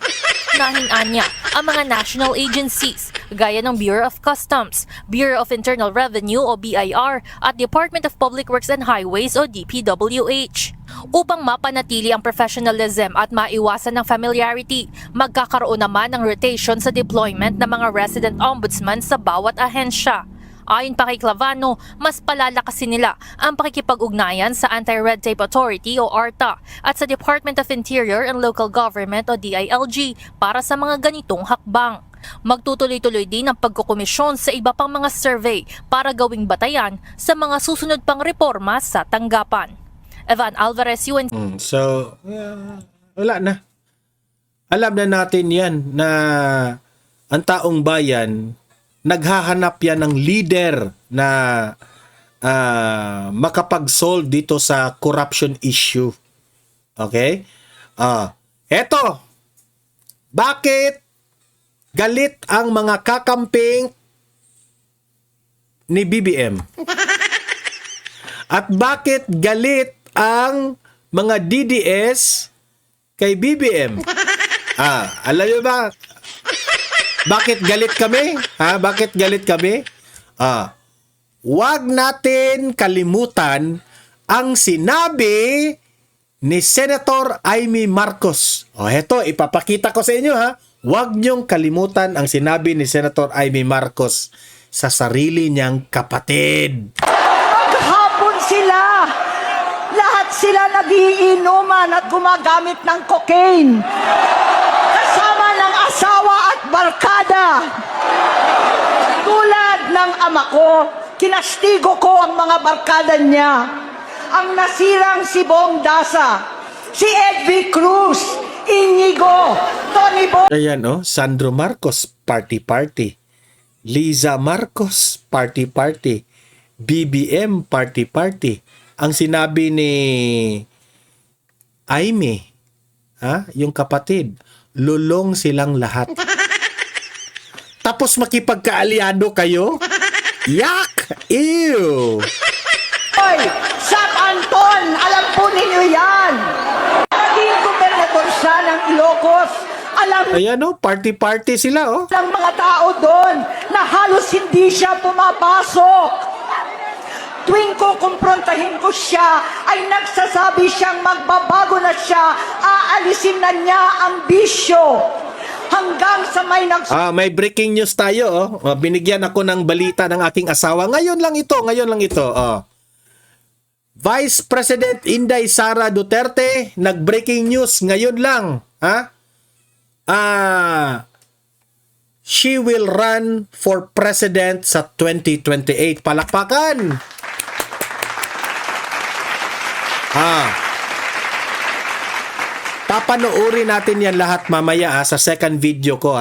Nahinaan niya ang mga national agencies gaya ng Bureau of Customs, Bureau of Internal Revenue o BIR at Department of Public Works and Highways o DPWH. Upang mapanatili ang professionalism at maiwasan ng familiarity, magkakaroon naman ng rotation sa deployment ng mga resident ombudsman sa bawat ahensya. Ayon pa kay Clavano, mas palalakasin nila ang pakikipag-ugnayan sa Anti-Red Tape Authority o ARTA at sa Department of Interior and Local Government o DILG para sa mga ganitong hakbang. Magtutuloy-tuloy din ang pagkukomisyon sa iba pang mga survey para gawing batayan sa mga susunod pang reforma sa tanggapan. Evan Alvarez, UNC. So, wala na. Alam na natin yan na ang taong bayan naghahanap yan ng leader na makapag-solve dito sa corruption issue. Okay? Eto, bakit galit ang mga kakamping ni BBM? At bakit galit ang mga DDS kay BBM? Alam nyo ba? Bakit galit kami? Bakit galit kami? Huwag natin kalimutan ang sinabi ni Senator Amy Marcos. Heto, ipapakita ko sa inyo, ha. Huwag niyong kalimutan ang sinabi ni Senator Amy Marcos sa sarili niyang kapatid. Maghapon sila. Lahat sila nagiinuman at gumagamit ng cocaine. Kasama ng asawa at barkada. Tulad ng ama ko, kinastigo ko ang mga barkada niya. Ang nasirang si Bong Dasa, si Edvi Cruz, Inigo, Tony Bo. Ayan, Sandro Marcos, party-party. Liza Marcos, party-party. BBM, party-party. Ang sinabi ni Amy, yung kapatid, lulong silang lahat. Tapos makipagkaalyado kayo? Yak! Ew! Hoy, Sap Anton, alam po ninyo yan. Naging gobernador siya ng Ilocos. Alam Ayan, party-party sila, ng mga tao doon na halos hindi siya pumapasok. Tuwing ko kumprontahin ko siya, ay nagsasabi siyang magbabago na siya, aalisin na niya ang bisyo. Hanggang sa may breaking news tayo, binigyan ako ng balita ng aking asawa. Ngayon lang ito. Vice President Inday Sara Duterte, nag-breaking news ngayon lang. She will run for president sa 2028. Palakpakan! Papanoorin natin yan lahat mamaya sa second video ko.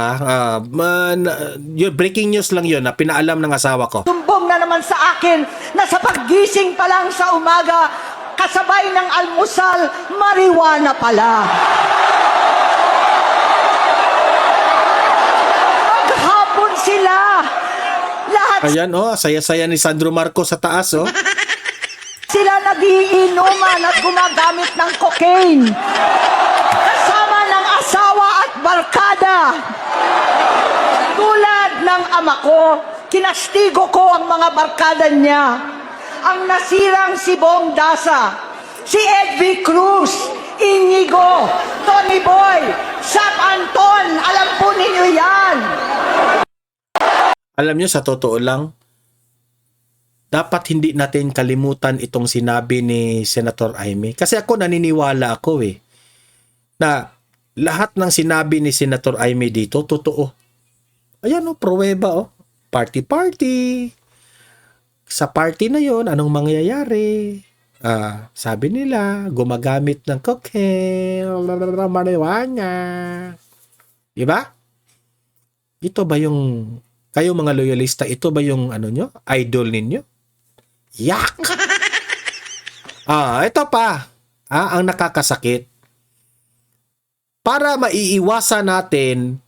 Breaking news lang yun na pinaalam ng asawa ko. tumbong na naman sa akin na sa paggising pa lang sa umaga, kasabay ng almusal, marijuana pala. Ayan, saya-saya ni Sandro Marcos sa taas, Sila nagiinuman at gumagamit ng cocaine. Kasama ng asawa at barkada. Tulad ng ama ko, kinastigo ko ang mga barkada niya. Ang nasirang si Bong Dasa, si Edvi Cruz, Inigo, Tony Boy, Sap Anton, alam po ninyo yan. Alam nyo, sa totoo lang, dapat hindi natin kalimutan itong sinabi ni Senator Amy. Kasi ako naniniwala ako na lahat ng sinabi ni Senator Amy dito, totoo. Ayan pruweba party-party. Sa party na yon, anong mangyayari? Sabi nila, gumagamit ng cocaine, marijuana. Diba? Ito ba yung, kayo mga loyalista, ito ba yung idol ninyo? Yak! Ito pa. Ang nakakasakit. Para maiiwasan natin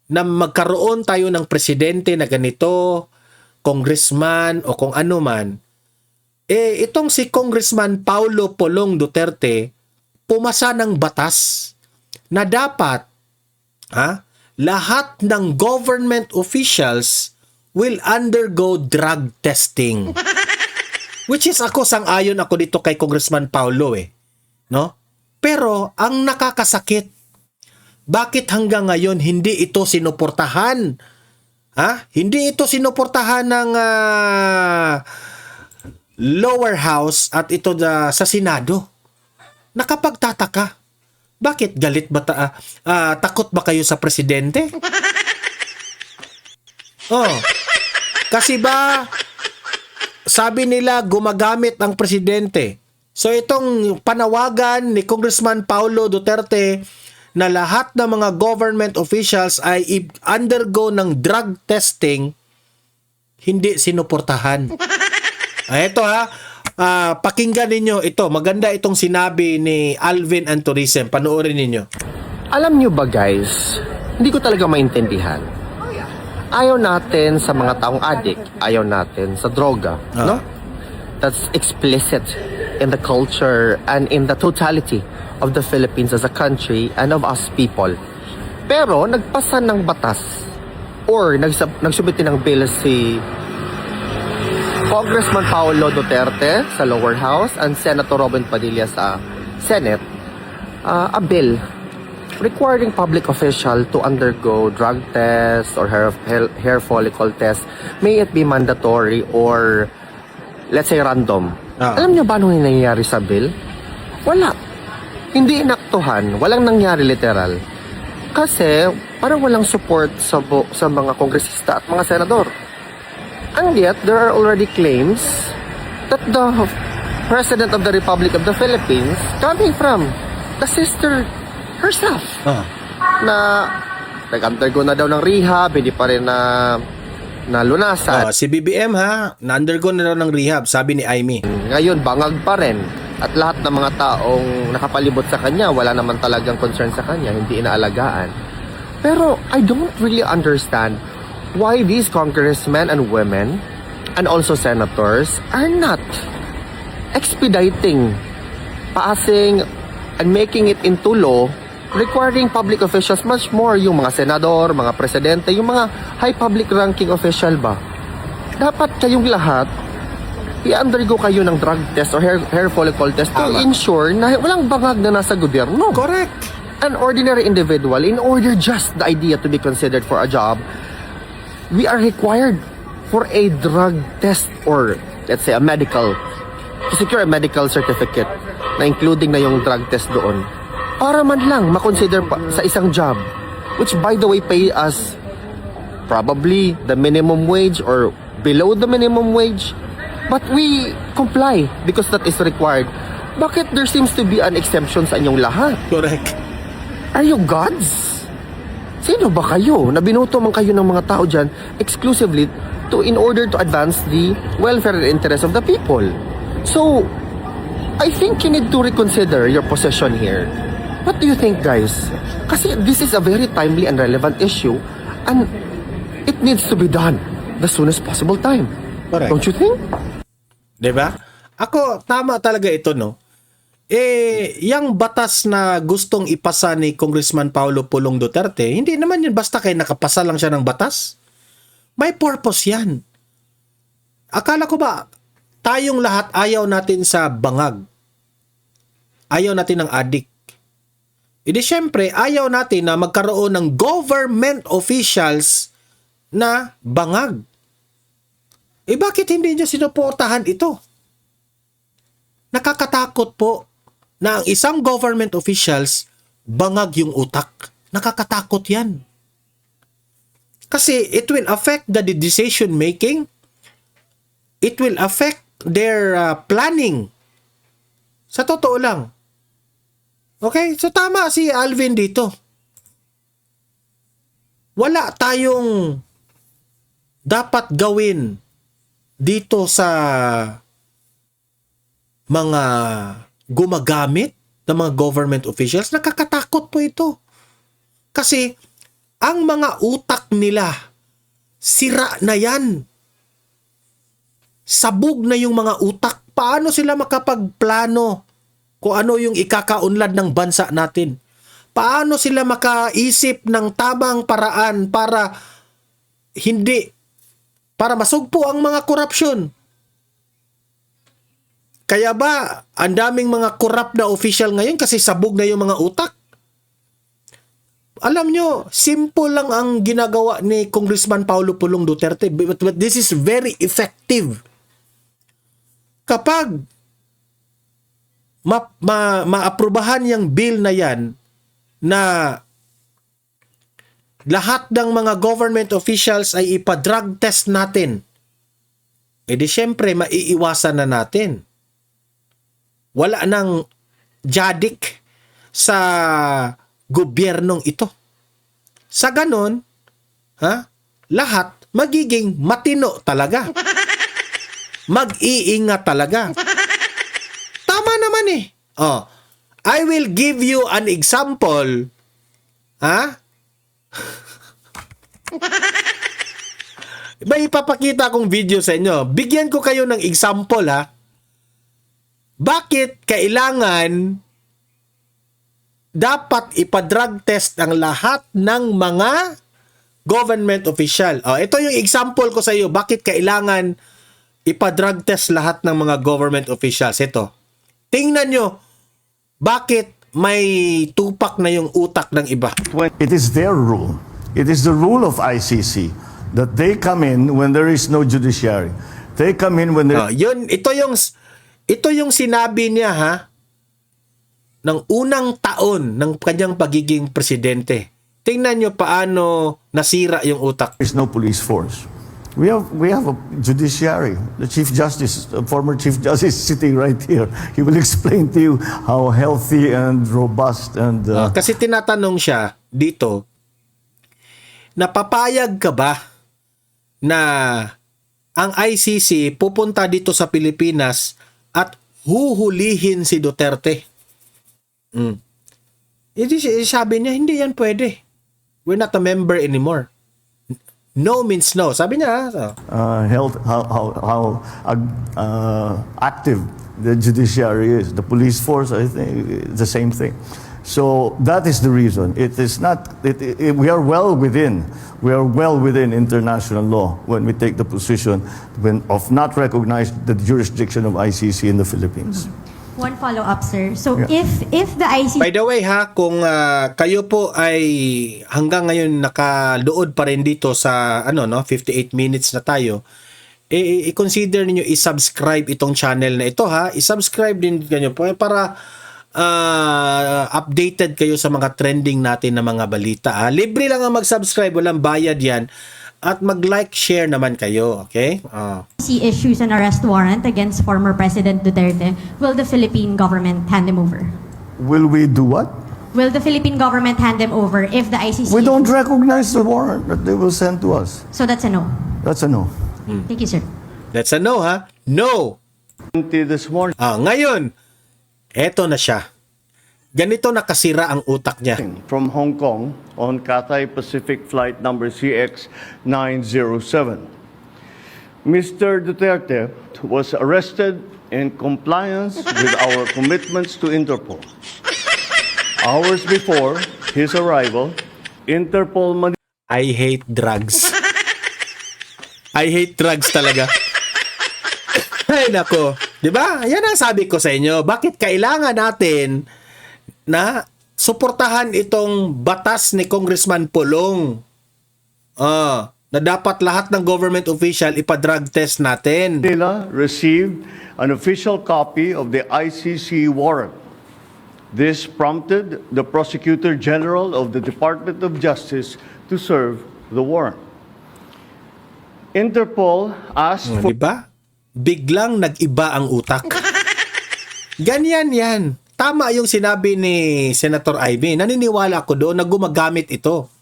na magkaroon tayo ng presidente na ganito, congressman o kung ano man, itong si Congressman Paulo Polong Duterte, pumasa ng batas na dapat lahat ng government officials will undergo drug testing. Which is sang-ayon ako dito kay Congressman Paulo no? Pero ang nakakasakit, bakit hanggang ngayon hindi ito sinuportahan? Hindi ito sinuportahan ng lower house at ito sa Senado. Nakapagtataka. Bakit galit ba takot ba kayo sa presidente? Kasi ba sabi nila gumagamit ang presidente. So itong panawagan ni Congressman Paulo Duterte na lahat ng mga government officials ay undergo ng drug testing, hindi sinuportahan. Ito pakinggan ninyo ito. Maganda itong sinabi ni Alvin Antorisem. Panoorin ninyo. Alam nyo ba guys, hindi ko talaga maintindihan. Ayaw natin sa mga taong addict, ayaw natin sa droga, no? That's explicit in the culture and in the totality of the Philippines as a country and of us people. Pero nagpasa ng batas or nagsubmit ng bill si Congressman Paulo Duterte sa lower house and Senator Robin Padilla sa Senate, a bill requiring public official to undergo drug test or hair follicle test, may it be mandatory or let's say random. Alam niyo ba ano yung nangyayari sa bill? Wala. Hindi inaktuhan, walang nangyari literal. Kasi parang walang support sa mga kongresista at mga senador. And yet, there are already claims that the President of the Republic of the Philippines, coming from the sister herself, na nag-undergo na daw ng rehab, hindi pa rin na lunasan. Si BBM na-undergo na daw ng rehab, sabi ni Amy. Ngayon, bangag pa rin. At lahat ng mga taong nakapalibot sa kanya, wala naman talagang concern sa kanya, hindi inaalagaan. Pero I don't really understand why these congressmen and women and also senators are not expediting, passing and making it into law, requiring public officials much more, yung mga senador, mga presidente, yung mga high public ranking official ba. Dapat kayong lahat i-undergo kayo ng drug test or hair follicle test to ensure na walang bangag na nasa gobyerno. Correct. An ordinary individual, in order just the idea to be considered for a job, we are required for a drug test or let's say a medical, to secure a medical certificate na including na yung drug test doon para man lang makonsider pa sa isang job, which by the way pay us probably the minimum wage or below the minimum wage, but we comply because that is required. Bakit there seems to be an exemption sa inyong lahat? Correct. Are you gods? Sino ba kayo? Nabinoto man kayo ng mga tao dyan exclusively in order to advance the welfare and interest of the people. So, I think you need to reconsider your position here. What do you think, guys? Kasi this is a very timely and relevant issue and it needs to be done the soonest possible time. Correct. Don't you think? 'Di ba? Ako, tama talaga ito, no? Yung batas na gustong ipasa ni Congressman Paulo Pulong Duterte, hindi naman yun basta kaya nakapasa lang siya ng batas. May purpose yan. Akala ko ba, tayong lahat ayaw natin sa bangag. Ayaw natin ng adik. E di syempre, ayaw natin na magkaroon ng government officials na bangag. Bakit hindi nyo sinuportahan ito? Nakakatakot po na ang isang government officials bangag yung utak. Nakakatakot yan. Kasi it will affect the decision making. It will affect their planning. Sa totoo lang. Okay? So tama si Alvin dito. Wala tayong dapat gawin dito sa mga gumagamit ng mga government officials. Nakakatakot po ito. Kasi ang mga utak nila, sira na yan. Sabog na yung mga utak. Paano sila makapagplano kung ano yung ikakaunlad ng bansa natin? Paano sila makaisip ng tamang paraan para masugpo ang mga korupsyon? Kaya ba, ang daming mga corrupt na official ngayon kasi sabog na yung mga utak? Alam nyo, simple lang ang ginagawa ni Congressman Paulo Pulong Duterte. But this is very effective. Kapag maaprubahan yung bill na yan, na lahat ng mga government officials ay ipa-drug test natin, di syempre, maiiwasan na natin. Wala nang jadik sa gobyernong ito. Sa ganon, lahat magiging matino talaga. Mag-iingat talaga. Tama naman eh. I will give you an example. May ipapakita akong video sa inyo. Bigyan ko kayo ng example, Bakit kailangan dapat ipa-drug test ang lahat ng mga government official? Ito yung example ko sa iyo. Bakit kailangan ipa-drug test lahat ng mga government officials? Ito. Tingnan nyo. Bakit may tupak na yung utak ng iba? It is their rule. It is the rule of ICC that they come in when there is no judiciary. They come in when there... Ito yung sinabi niya ng unang taon ng kanyang pagiging presidente. Tingnan nyo paano nasira yung utak. There is no police force. We have a judiciary. The Chief Justice, former Chief Justice, sitting right here. He will explain to you how healthy and robust and... Kasi tinatanong siya dito, napapayag ka ba na ang ICC pupunta dito sa Pilipinas at huhulihin si Duterte? Sabi niya, hindi yan pwede. We're not a member anymore. No means no. Sabi niya. How active the judiciary is. The police force, I think, the same thing. So that is the reason. It is not. We are well within. We are well within international law when we take the position of not recognize the jurisdiction of ICC in the Philippines. One follow-up, sir. So if the ICC... By the way kung kayo po ay hanggang ngayon nakaluod pa rin dito sa 58 minutes na tayo, i-consider niyo i-subscribe itong channel na ito I-subscribe din niyo po para updated kayo sa mga trending natin na mga balita. Libre lang ang mag-subscribe, walang bayad yan. At mag-like, share naman kayo, okay? issues an arrest warrant against former President Duterte, will the Philippine government hand him over? Will we do what? Will the Philippine government hand him over if the ICC... We don't recognize the warrant that they will send to us. So that's a no? That's a no. Thank you, sir. That's a no, No! This morning. Ngayon, eto na siya. Ganito nakasira ang utak niya. From Hong Kong on Cathay Pacific flight number CX907. Mr. Duterte was arrested in compliance with our commitments to Interpol. Hours before his arrival, Interpol I hate drugs. I hate drugs talaga. Ay nako, 'di ba? Yan ang sabi ko sa inyo. Bakit kailangan natin na suportahan itong batas ni Congressman Pulong? Na dapat lahat ng government official ipa-drug test natin. Manila received an official copy of the ICC warrant. This prompted the Prosecutor General of the Department of Justice to serve the warrant. Interpol asked for... Diba? Biglang nag-iba ang utak. Ganyan yan. Tama yung sinabi ni Senator Ivy. Naniniwala ko doon na gumagamit ito.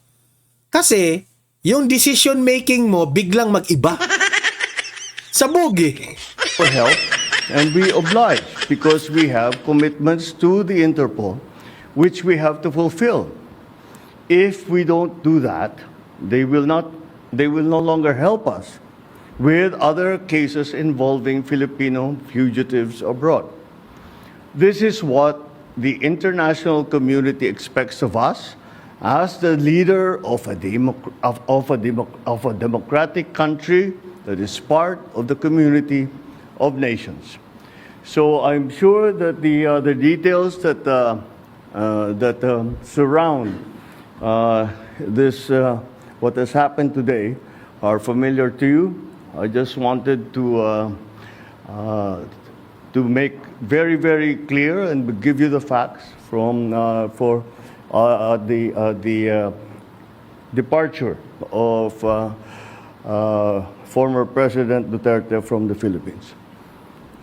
Kasi, yung decision making mo biglang mag-iba. Sabog eh. for help, and we oblige because we have commitments to the Interpol which we have to fulfill. If we don't do that, they will no longer help us with other cases involving Filipino fugitives abroad. This is what the international community expects of us as the leader of a democratic country that is part of the community of nations. So I'm sure that the details that surround this what has happened today are familiar to you. I just wanted to make very, very clear and give you the facts from for the departure of former President Duterte from the Philippines.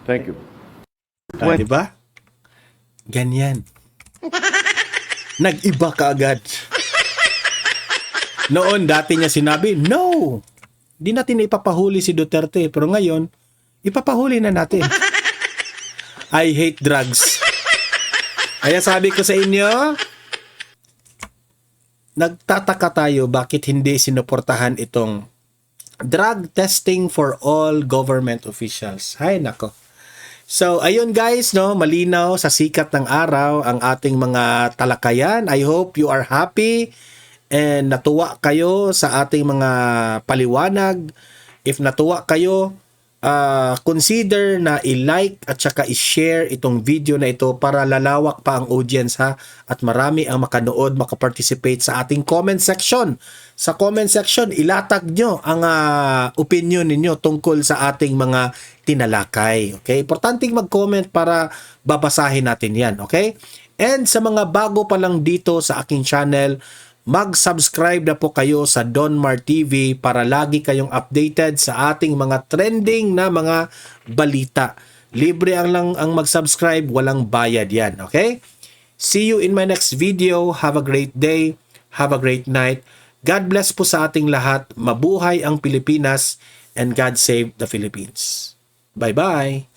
Thank you. Diba? Ganyan. Nag-iba ka agad. Noon, dati niya sinabi, no! Di natin ipapahuli si Duterte. Pero ngayon, ipapahuli na natin. I hate drugs. Kaya sabi ko sa inyo, nagtataka tayo bakit hindi sinuportahan itong drug testing for all government officials. Hay nako. So, ayun guys, no, malinaw sa sikat ng araw ang ating mga talakayan. I hope you are happy and natuwa kayo sa ating mga paliwanag. If natuwa kayo, consider na i-like at saka i-share itong video na ito para lalawak pa ang audience ha, at marami ang makanood, makaparticipate sa ating comment section. Sa comment section, ilatag nyo ang opinion ninyo tungkol sa ating mga tinalakay. Okay? Importanteng mag-comment para babasahin natin yan. Okay? And sa mga bago pa lang dito sa aking channel, mag-subscribe na po kayo sa Donmar TV para lagi kayong updated sa ating mga trending na mga balita. Libre ang mag-subscribe, walang bayad yan. Okay? See you in my next video. Have a great day. Have a great night. God bless po sa ating lahat. Mabuhay ang Pilipinas and God save the Philippines. Bye-bye.